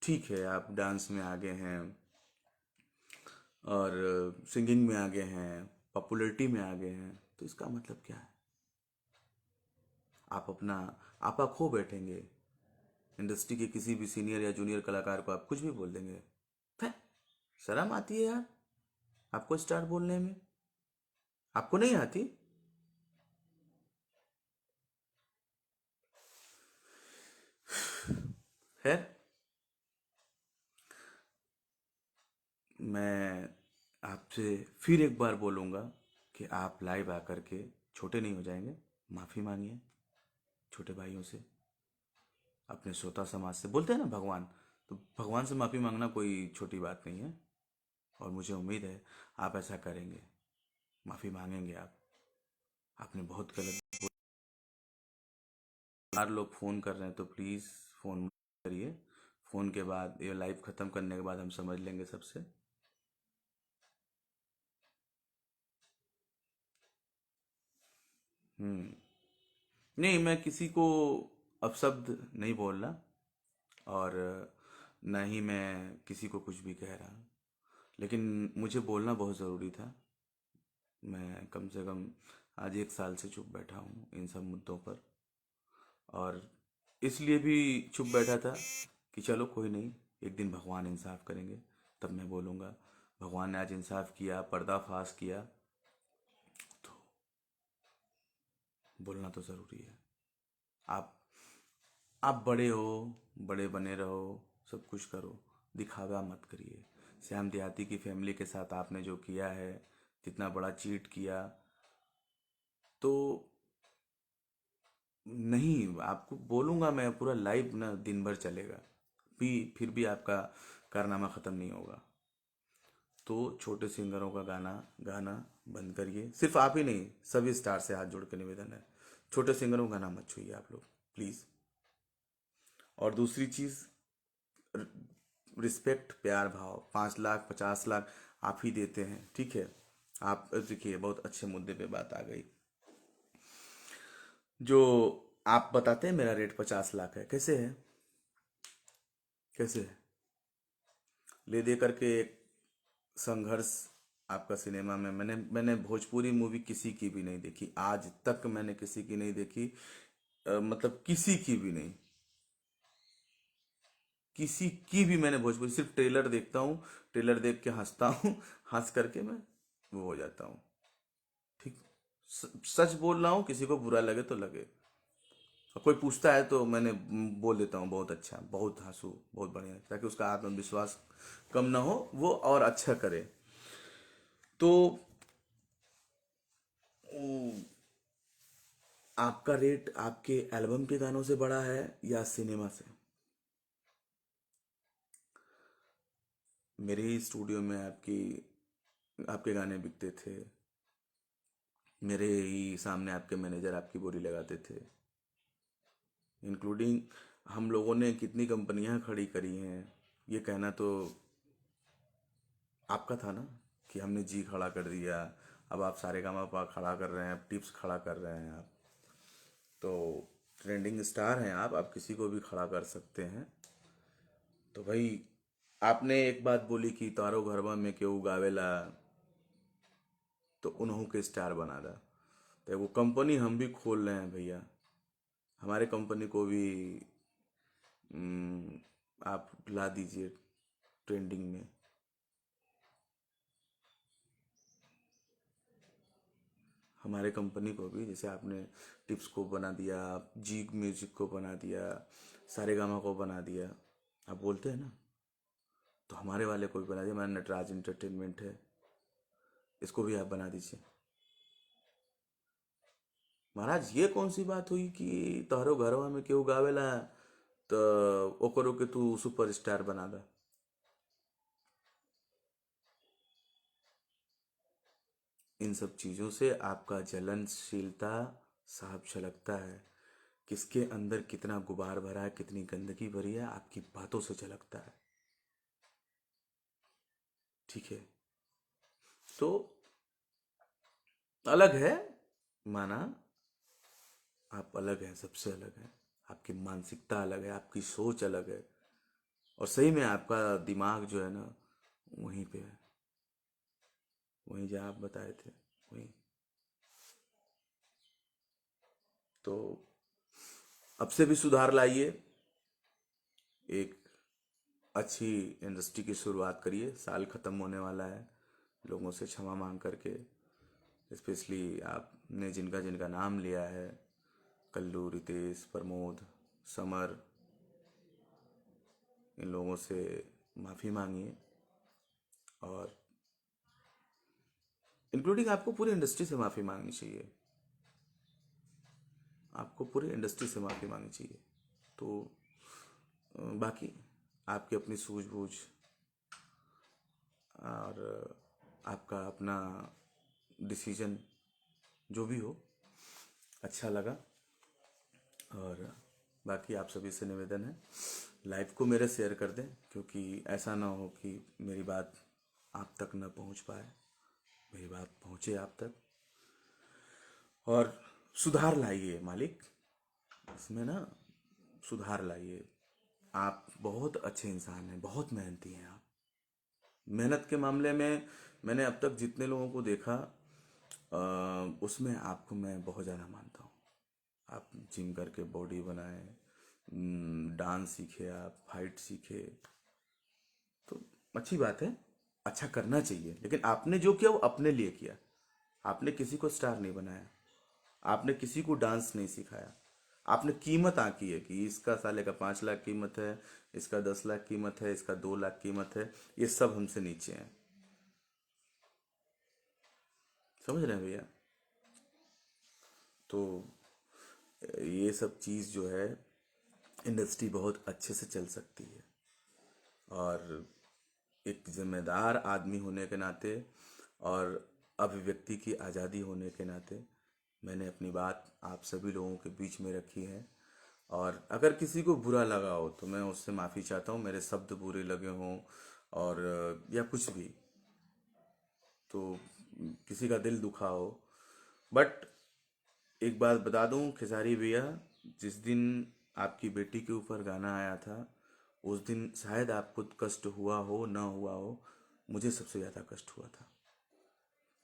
ठीक है, आप डांस में आगे हैं और सिंगिंग में आगे हैं, पॉपुलैरिटी में आगे हैं, तो इसका मतलब क्या है? आप अपना आपा खो बैठेंगे। इंडस्ट्री के किसी भी सीनियर या जूनियर कलाकार को आप कुछ भी बोल देंगे। फे, शर्म आती है यार आपको स्टार बोलने में? आपको नहीं आती? है। मैं आपसे फिर एक बार बोलूँगा कि आप लाइव आकर के छोटे नहीं हो जाएंगे। माफ़ी मांगिए छोटे भाइयों से, अपने श्रोता समाज से। बोलते हैं ना भगवान, तो भगवान से माफ़ी मांगना कोई छोटी बात नहीं है। और मुझे उम्मीद है आप ऐसा करेंगे, माफ़ी मांगेंगे आप। आपने बहुत गलत। चार लोग फ़ोन कर रहे हैं तो प्लीज़ फ़ोन मत करिए। फ़ोन के बाद ये लाइव ख़त्म करने के बाद हम समझ लेंगे सबसे। हम्म। नहीं, मैं किसी को अपशब्द नहीं बोल रहा और ना ही मैं किसी को कुछ भी कह रहा, लेकिन मुझे बोलना बहुत ज़रूरी था। मैं कम से कम आज 1 साल से चुप बैठा हूँ इन सब मुद्दों पर। और इसलिए भी चुप बैठा था कि चलो कोई नहीं, एक दिन भगवान इंसाफ करेंगे, तब मैं बोलूँगा। भगवान ने आज इंसाफ किया, पर्दाफाश किया, तो बोलना तो ज़रूरी है। आप आप बड़े हो, बड़े बने रहो, सब कुछ करो, दिखावा मत करिए। श्याम देहाती की फैमिली के साथ आपने जो किया है, जितना बड़ा चीट किया, तो नहीं, आपको बोलूँगा मैं, पूरा लाइव ना दिन भर चलेगा भी, फिर भी आपका कारनामा ख़त्म नहीं होगा। तो छोटे सिंगरों का गाना गाना बंद करिए। सिर्फ आप ही नहीं, सभी स्टार से हाथ जोड़ के निवेदन है, छोटे सिंगरों का गाना मत छूइए आप लोग प्लीज़। और दूसरी चीज़, रिस्पेक्ट, प्यार भाव। 5 लाख 50 लाख आप ही देते हैं, ठीक है। आप देखिए, बहुत अच्छे मुद्दे पे बात आ गई। जो आप बताते हैं मेरा रेट 50 लाख है, कैसे है? कैसे है? ले दे करके एक संघर्ष आपका सिनेमा में। मैंने भोजपुरी मूवी किसी की भी नहीं देखी आज तक, मैंने किसी की नहीं देखी। मतलब किसी की भी नहीं, किसी की भी मैंने भोजपुरी सिर्फ ट्रेलर देखता हूँ, ट्रेलर देख के हंसता हूँ, हंस करके मैं वो हो जाता हूँ। ठीक, सच बोल रहा हूँ, किसी को बुरा लगे तो लगे। और कोई पूछता है तो मैंने बोल देता हूँ बहुत अच्छा, बहुत हंसू, बहुत बढ़िया, ताकि उसका आत्मविश्वास कम ना हो, वो और अच्छा करे। तो उ, आपका रेट आपके एल्बम के गानों से बड़ा है या सिनेमा से? मेरे ही स्टूडियो में आपके गाने बिकते थे। मेरे ही सामने आपके मैनेजर आपकी बोली लगाते थे। इंक्लूडिंग हम लोगों ने कितनी कंपनियां खड़ी करी हैं, ये कहना तो आपका था ना, कि हमने जी खड़ा कर दिया। अब आप सारे गामा खड़ा कर रहे हैं, अब टिप्स खड़ा कर रहे हैं आप। तो ट्रेंडिंग स्टार हैं आप किसी को भी खड़ा कर सकते हैं। तो भाई, आपने एक बात बोली कि तारो घरवा में केहू गावेला, तो उन्हों के स्टार बना दा। तो वो कंपनी हम भी खोल रहे हैं भैया, हमारे कंपनी को भी आप ला दीजिए ट्रेंडिंग में। हमारे कंपनी को भी, जैसे आपने टिप्स को बना दिया, जी म्यूजिक को बना दिया, सारेगामा को बना दिया, आप बोलते हैं ना, तो हमारे वाले को भी बना दिया। हमारा नटराज इंटरटेनमेंट है, इसको भी आप बना दीजिए। महाराज ये कौन सी बात हुई कि तोहरो घरवा में केहू गावेला तो ओकरो के तू सुपरस्टार बना दा। इन सब चीज़ों से आपका जलनशीलता साफ झलकता है। किसके अंदर कितना गुबार भरा है, कितनी गंदगी भरी है, आपकी बातों से झलकता है। ठीक है, तो अलग है, माना आप अलग हैं, सबसे अलग हैं। आपकी मानसिकता अलग है, आपकी सोच अलग है, और सही में आपका दिमाग जो है ना, वहीं पे है, वहीं जहाँ आप बताए थे, वहीं। तो अब से भी सुधार लाइए, एक अच्छी इंडस्ट्री की शुरुआत करिए। साल ख़त्म होने वाला है, लोगों से क्षमा मांग करके, स्पेशली आपने जिनका जिनका नाम लिया है, कल्लू, रितेश, प्रमोद, समर, इन लोगों से माफ़ी मांगिए। और इंक्लूडिंग आपको पूरी इंडस्ट्री से माफ़ी मांगनी चाहिए, आपको पूरी इंडस्ट्री से माफ़ी मांगनी चाहिए। तो बाकी आपकी अपनी सूझबूझ और आपका अपना डिसीजन जो भी हो, अच्छा लगा। और बाकी आप सभी से निवेदन है, लाइव को मेरे शेयर कर दें, क्योंकि ऐसा ना हो कि मेरी बात आप तक न पहुंच पाए, मेरी बात पहुंचे आप तक। और सुधार लाइए मालिक, इसमें ना सुधार लाइए। आप बहुत अच्छे इंसान हैं, बहुत मेहनती हैं आप। मेहनत के मामले में मैंने अब तक जितने लोगों को देखा, उसमें आपको मैं बहुत ज़्यादा मानता हूँ। आप जिम करके बॉडी बनाए, डांस सीखे, आप फाइट सीखे, तो अच्छी बात है, अच्छा करना चाहिए। लेकिन आपने जो किया वो अपने लिए किया, आपने किसी को स्टार नहीं बनाया, आपने किसी को डांस नहीं सिखाया। आपने कीमत आंकी है कि इसका साले का 5 लाख कीमत है, इसका 10 लाख कीमत है, इसका 2 लाख कीमत है, ये सब हमसे नीचे हैं। समझ रहे हैं भैया? तो ये सब चीज़ जो है, इंडस्ट्री बहुत अच्छे से चल सकती है। और एक जिम्मेदार आदमी होने के नाते और अभिव्यक्ति की आज़ादी होने के नाते मैंने अपनी बात आप सभी लोगों के बीच में रखी है। और अगर किसी को बुरा लगा हो तो मैं उससे माफ़ी चाहता हूँ, मेरे शब्द बुरे लगे हों और या कुछ भी, तो किसी का दिल दुखा हो। बट एक बात बता दूं खेसारी भैया, जिस दिन आपकी बेटी के ऊपर गाना आया था, उस दिन शायद आपको कष्ट हुआ हो ना हुआ हो, मुझे सबसे ज़्यादा कष्ट हुआ था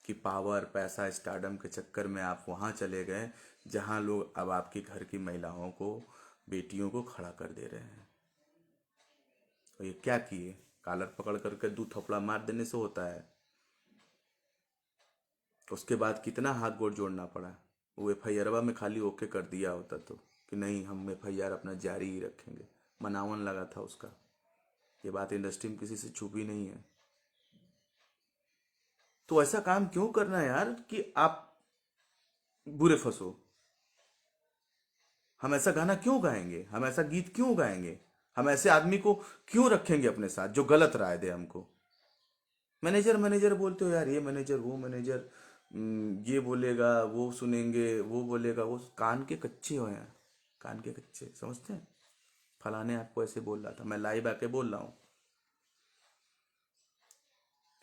कि पावर, पैसा, स्टारडम के चक्कर में आप वहाँ चले गए जहाँ लोग अब आपके घर की महिलाओं को, बेटियों को खड़ा कर दे रहे हैं। तो ये क्या किए? कॉलर पकड़ करके 2 थप्पड़ा मार देने से होता है? उसके बाद कितना हाथ गोड़ जोड़ना पड़ा। वो एफ में खाली ओके कर दिया होता तो, कि नहीं हम एफ अपना जारी ही रखेंगे, मनावन लगा था उसका। ये बात इंडस्ट्री में किसी से छुपी नहीं है। तो ऐसा काम क्यों करना है यार कि आप बुरे फंसो? हम ऐसा गाना क्यों गाएंगे, हम ऐसा गीत क्यों गाएंगे, हम ऐसे आदमी को क्यों रखेंगे अपने साथ जो गलत राय दे हमको? मैनेजर मैनेजर बोलते हो यार, ये मैनेजर वो मैनेजर, ये बोलेगा वो सुनेंगे, वो बोलेगा वो, कान के कच्चे हो यार, कान के कच्चे, समझते हैं? फलाने आपको ऐसे बोल रहा था, मैं लाइव आके बोल रहा हूँ,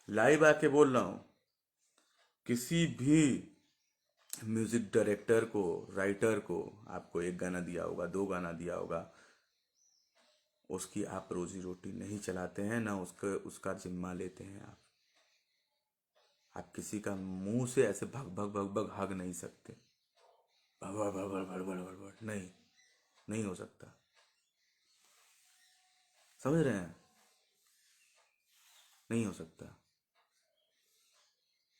लाइव आके बोल रहा हूँ। किसी भी म्यूजिक डायरेक्टर को, राइटर को आपको एक गाना दिया होगा, 2 गाना दिया होगा, उसकी आप रोजी रोटी नहीं चलाते हैं, ना उसका उसका जिम्मा लेते हैं आप किसी का मुंह से ऐसे भग भग भग भग हग नहीं सकते, भग भग भग भग भग भग भग भग, नहीं, नहीं हो सकता। समझ रहे हैं? नहीं हो सकता।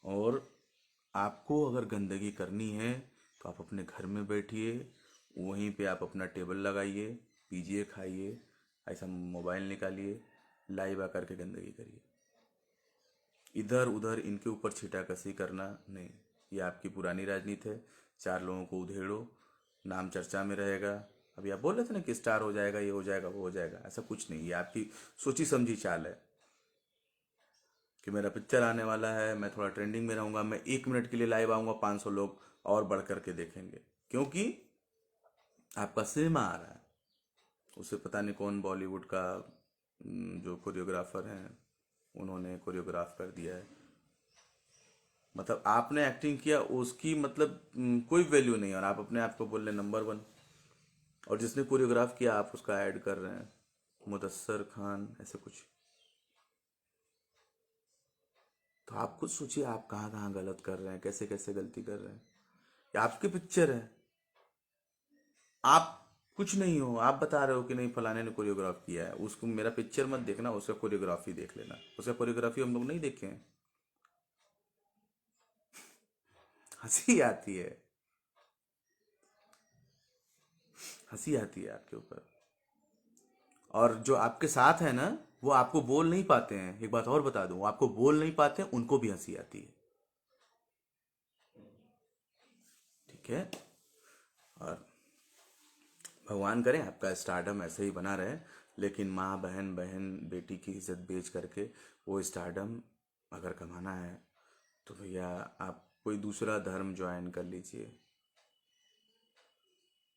और आपको अगर गंदगी करनी है तो आप अपने घर में बैठिए, वहीं पे आप अपना टेबल लगाइए, पीजिए, खाइए, ऐसा मोबाइल निकालिए, लाइव आकर के गंदगी करिए। इधर उधर इनके ऊपर छीटाकशी करना नहीं, ये आपकी पुरानी राजनीति है। चार लोगों को उधेड़ो, नाम चर्चा में रहेगा। अभी आप बोल रहे थे ना कि स्टार हो जाएगा, ये हो जाएगा, वो हो जाएगा, ऐसा कुछ नहीं। ये आपकी सोची समझी चाल है कि मेरा पिक्चर आने वाला है, मैं थोड़ा ट्रेंडिंग में रहूंगा, मैं 1 मिनट के लिए लाइव आऊंगा, 500 लोग और बढ़ करके देखेंगे, क्योंकि आपका सिनेमा आ रहा है। उसे पता नहीं कौन बॉलीवुड का जो कोरियोग्राफर हैं, उन्होंने कोरियोग्राफ कर दिया है। मतलब आपने एक्टिंग किया, उसकी मतलब कोई वैल्यू नहीं है, और आप अपने आप को बोल रहे नंबर 1। और जिसने कोरियोग्राफ किया आप उसका ऐड कर रहे हैं, मुदस्सर खान ऐसे कुछ। तो आप खुद सोचिए आप कहाँ कहाँ गलत कर रहे हैं, कैसे कैसे गलती कर रहे हैं। ये आपकी पिक्चर है, आप कुछ नहीं हो। आप बता रहे हो कि नहीं फलाने ने कोरियोग्राफ किया है, उसको मेरा पिक्चर मत देखना, उसका कोरियोग्राफी देख लेना। उसका कोरियोग्राफी हम लोग नहीं देखे हैं। हंसी आती है, हंसी आती है आपके ऊपर। और जो आपके साथ है ना, वो आपको बोल नहीं पाते हैं। एक बात और बता दूं, वो आपको बोल नहीं पाते हैं, उनको भी हंसी आती है। ठीक है। और भगवान करे आपका स्टारडम ऐसे ही बना रहे, लेकिन माँ बहन, बहन बेटी की इज्जत बेच करके वो स्टारडम अगर कमाना है तो भैया आप कोई दूसरा धर्म ज्वाइन कर लीजिए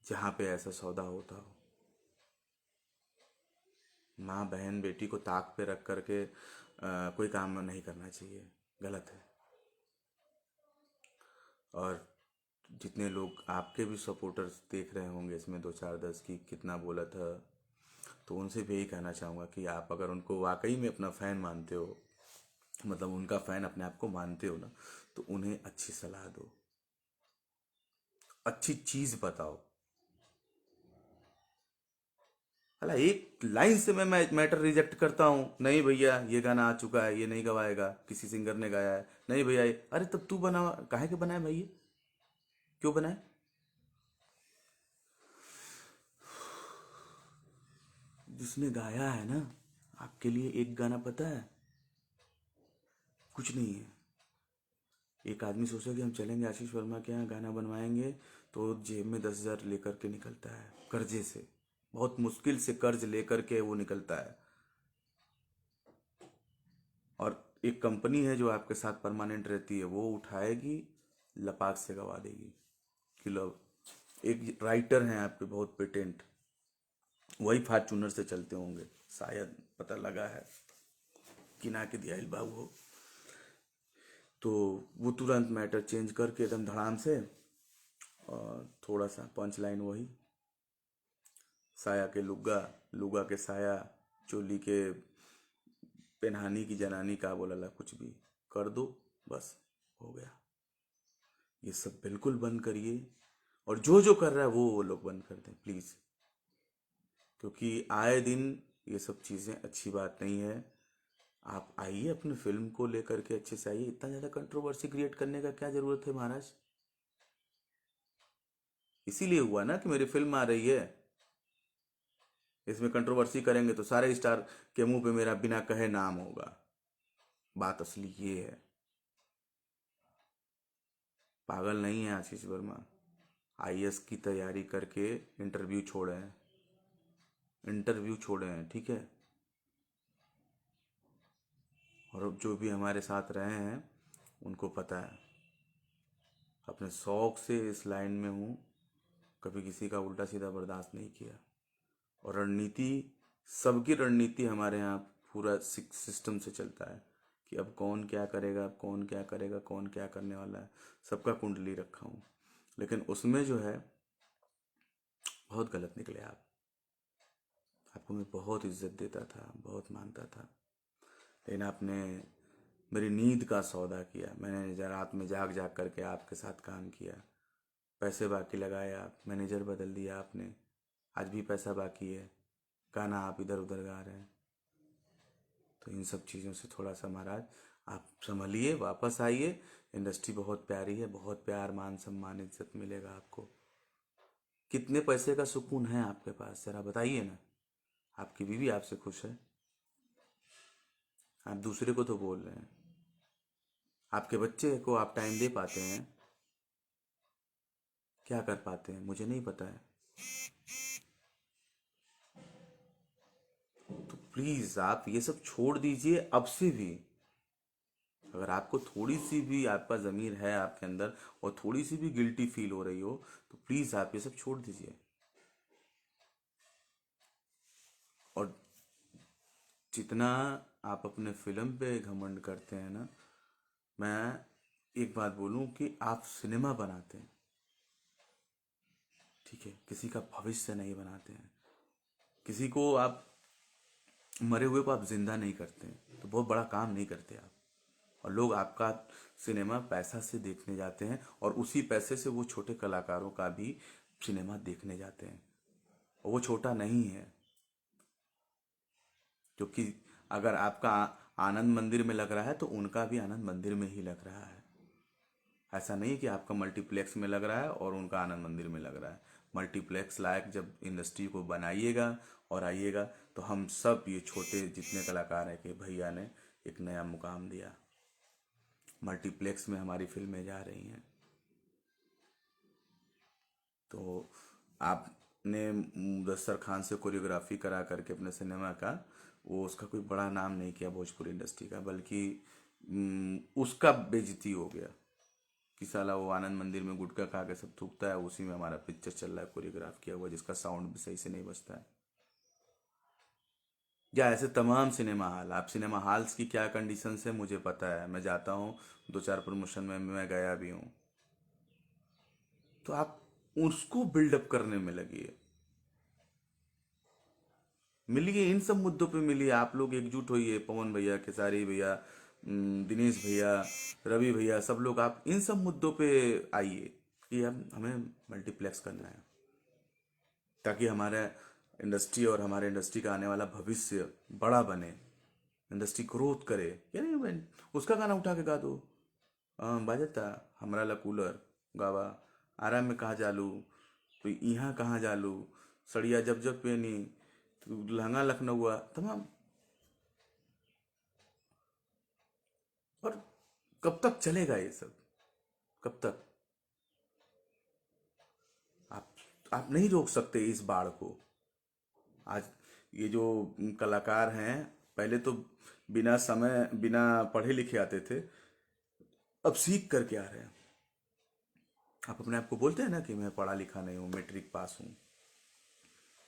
जहाँ पे ऐसा सौदा होता हो। माँ बहन बेटी को ताक पे रख करके कोई काम नहीं करना चाहिए, गलत है। और जितने लोग आपके भी सपोर्टर्स देख रहे होंगे इसमें, 2 4 10 की कितना बोला था, तो उनसे भी यही कहना चाहूँगा कि आप अगर उनको वाकई में अपना फ़ैन मानते हो, मतलब उनका फ़ैन अपने आप को मानते हो ना, तो उन्हें अच्छी सलाह दो, अच्छी चीज़ बताओ। अला एक लाइन से मैं मैटर रिजेक्ट करता हूँ, नहीं भैया ये गाना आ चुका है, ये नहीं गवाएगा, किसी सिंगर ने गाया है, नहीं भैया अरे तब तू बना, काहे के बनाए भाई ये? क्यों बनाए? जिसने गाया है ना, आपके लिए एक गाना पता है, कुछ नहीं है। एक आदमी सोचा कि हम चलेंगे आशीष वर्मा के यहाँ गाना बनवाएंगे, तो जेब में 10,000 लेकर के निकलता है, कर्जे से, बहुत मुश्किल से कर्ज लेकर के वो निकलता है। और एक कंपनी है जो आपके साथ परमानेंट रहती है, वो उठाएगी, लपाक से गवा देगी कि लो। एक राइटर हैं आपके बहुत पेटेंट, वही फॉर्चूनर से चलते होंगे शायद, पता लगा है, किना के दिया बाबू हो। तो वो तुरंत मैटर चेंज करके एकदम धड़ाम से, और थोड़ा सा पंच लाइन वही, साया के लुग्गा, लुगा के साया, चोली के पेनहानी की जनानी, का बोला ला कुछ भी कर दो, बस हो गया। ये सब बिल्कुल बंद करिए, और जो जो कर रहा है वो लोग बंद कर दें प्लीज़, क्योंकि आए दिन ये सब चीज़ें अच्छी बात नहीं है। आप आइए अपने फिल्म को लेकर के अच्छे से आइए, इतना ज़्यादा कंट्रोवर्सी क्रिएट करने का क्या ज़रूरत है महाराज? इसीलिए हुआ ना कि मेरी फिल्म आ रही है, इसमें कंट्रोवर्सी करेंगे तो सारे स्टार के मुंह पे मेरा बिना कहे नाम होगा। बात असली ये है। पागल नहीं है आशीष वर्मा, आईएएस की तैयारी करके इंटरव्यू छोड़े हैं, इंटरव्यू छोड़े हैं, ठीक है। और अब जो भी हमारे साथ रहे हैं उनको पता है, अपने शौक से इस लाइन में हूँ, कभी किसी का उल्टा सीधा बर्दाश्त नहीं किया। और रणनीति, सबकी रणनीति हमारे यहाँ पूरा सिस्टम से चलता है कि अब कौन क्या करेगा, अब कौन क्या करेगा, कौन क्या करने वाला है, सबका कुंडली रखा हूँ। लेकिन उसमें जो है बहुत गलत निकले आप। आपको मैं बहुत इज्जत देता था, बहुत मानता था, लेकिन आपने मेरी नींद का सौदा किया। मैंने रात में जाग जाग करके आपके साथ काम किया, पैसे बाकी लगाए, आप मैनेजर बदल दिया आपने, आज भी पैसा बाकी है, गाना आप इधर उधर गा रहे हैं। तो इन सब चीज़ों से थोड़ा सा महाराज आप संभलिए, वापस आइए। इंडस्ट्री बहुत प्यारी है, बहुत प्यार, मान सम्मान, इज्जत मिलेगा आपको। कितने पैसे का सुकून है आपके पास, जरा बताइए ना। आपकी बीवी आपसे खुश है, आप दूसरे को तो बोल रहे हैं। आपके बच्चे को आप टाइम दे पाते हैं? क्या कर पाते हैं मुझे नहीं पता है। तो प्लीज आप ये सब छोड़ दीजिए अब से भी। अगर आपको थोड़ी सी भी आपका ज़मीर है आपके अंदर और थोड़ी सी भी गिल्टी फील हो रही हो, तो प्लीज़ आप ये सब छोड़ दीजिए। और जितना आप अपने फिल्म पे घमंड करते हैं ना, मैं एक बात बोलूं कि आप सिनेमा बनाते हैं, ठीक है, किसी का भविष्य नहीं बनाते हैं। किसी को आप, मरे हुए को आप जिंदा नहीं करते हैं, तो बहुत बड़ा काम नहीं करते आप। और लोग आपका सिनेमा पैसा से देखने जाते हैं, और उसी पैसे से वो छोटे कलाकारों का भी सिनेमा देखने जाते हैं। और वो छोटा नहीं है, क्योंकि अगर आपका आनंद मंदिर में लग रहा है तो उनका भी आनंद मंदिर में ही लग रहा है। ऐसा नहीं है कि आपका मल्टीप्लेक्स में लग रहा है और उनका आनंद मंदिर में लग रहा है। मल्टीप्लेक्स लायक जब इंडस्ट्री को बनाइएगा और आइएगा, तो हम सब ये छोटे जितने कलाकार हैं कि भैया ने एक नया मुकाम दिया। मल्टीप्लेक्स में हमारी फिल्में जा रही हैं। तो आपने मुदस्सर खान से कोरियोग्राफी करा करके अपने सिनेमा का, वो उसका कोई बड़ा नाम नहीं किया भोजपुरी इंडस्ट्री का, बल्कि उसका बेइज्जती हो गया कि साला वो आनंद मंदिर में गुटखा खा के सब थूकता है, उसी में हमारा पिक्चर चल रहा है कोरियोग्राफ किया हुआ, जिसका साउंड भी सही से नहीं बजता है। या ऐसे तमाम सिनेमा हॉल, आप सिनेमा हॉल्स की क्या कंडीशन है मुझे पता है, मैं जाता हूँ, दो चार प्रमोशन में मैं गया भी हूँ। तो आप उसको बिल्डअप करने में लगिए, मिलिए, इन सब मुद्दों पे मिलिए। आप लोग एकजुट होइए, पवन भैया, खेसारी भैया, दिनेश भैया, रवि भैया, सब लोग आप इन सब मुद्दों पे आइए कि हम हमें मल्टीप्लेक्स करना है, ताकि हमारा इंडस्ट्री और हमारे इंडस्ट्री का आने वाला भविष्य बड़ा बने, इंडस्ट्री ग्रोथ करे। या नहीं बहन, उसका गाना उठा के गा दो। बाजता हमरा ला कूलर गावा, आराम में कहाँ जालू, तो यहाँ कहाँ जालू, सड़िया जब जब पहनी, तो लहंगा लखनऊ हुआ, तमाम। और कब तक चलेगा ये सब, कब तक? आप आप नहीं रोक सकते इस बाढ़ को। आज ये जो कलाकार हैं, पहले तो बिना समय, बिना पढ़े लिखे आते थे, अब सीख करके आ रहे हैं। आप अपने आप को बोलते हैं ना कि मैं पढ़ा लिखा नहीं हूँ, मैट्रिक पास हूँ,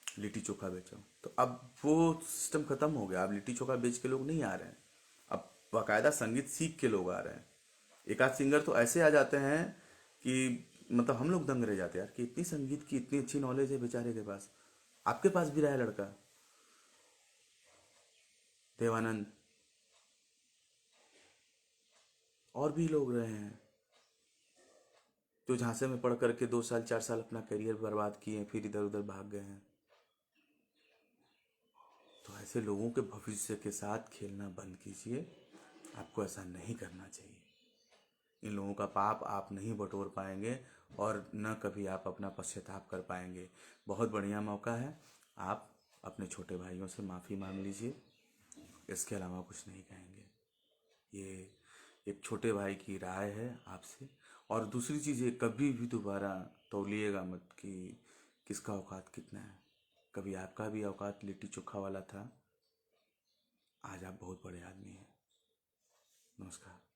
लिट्टी चोखा बेचा हूँ, तो अब वो सिस्टम खत्म हो गया। अब लिट्टी चोखा बेच के लोग नहीं आ रहे हैं, अब बाकायदा संगीत सीख के लोग आ रहे हैं। एक आध सिंगर तो ऐसे आ जाते हैं कि मतलब हम लोग दंग रह जाते हैं यार, कि इतनी संगीत की इतनी अच्छी नॉलेज है बेचारे के पास। आपके पास भी रहा है लड़का, देवानंद, और भी लोग रहे हैं जो झांसे में पढ़ करके 2 साल 4 साल अपना करियर बर्बाद किए, फिर इधर उधर भाग गए हैं। तो ऐसे लोगों के भविष्य के साथ खेलना बंद कीजिए। आपको ऐसा नहीं करना चाहिए। इन लोगों का पाप आप नहीं बटोर पाएंगे, और न कभी आप अपना पश्चाताप कर पाएंगे। बहुत बढ़िया मौका है, आप अपने छोटे भाइयों से माफ़ी मांग लीजिए, इसके अलावा कुछ नहीं कहेंगे। ये एक छोटे भाई की राय है आपसे। और दूसरी चीज़, ये कभी भी दोबारा तौलिएगा मत कि किसका औकात कितना है। कभी आपका भी औकात लिट्टी चोखा वाला था, आज आप बहुत बड़े आदमी हैं। नमस्कार।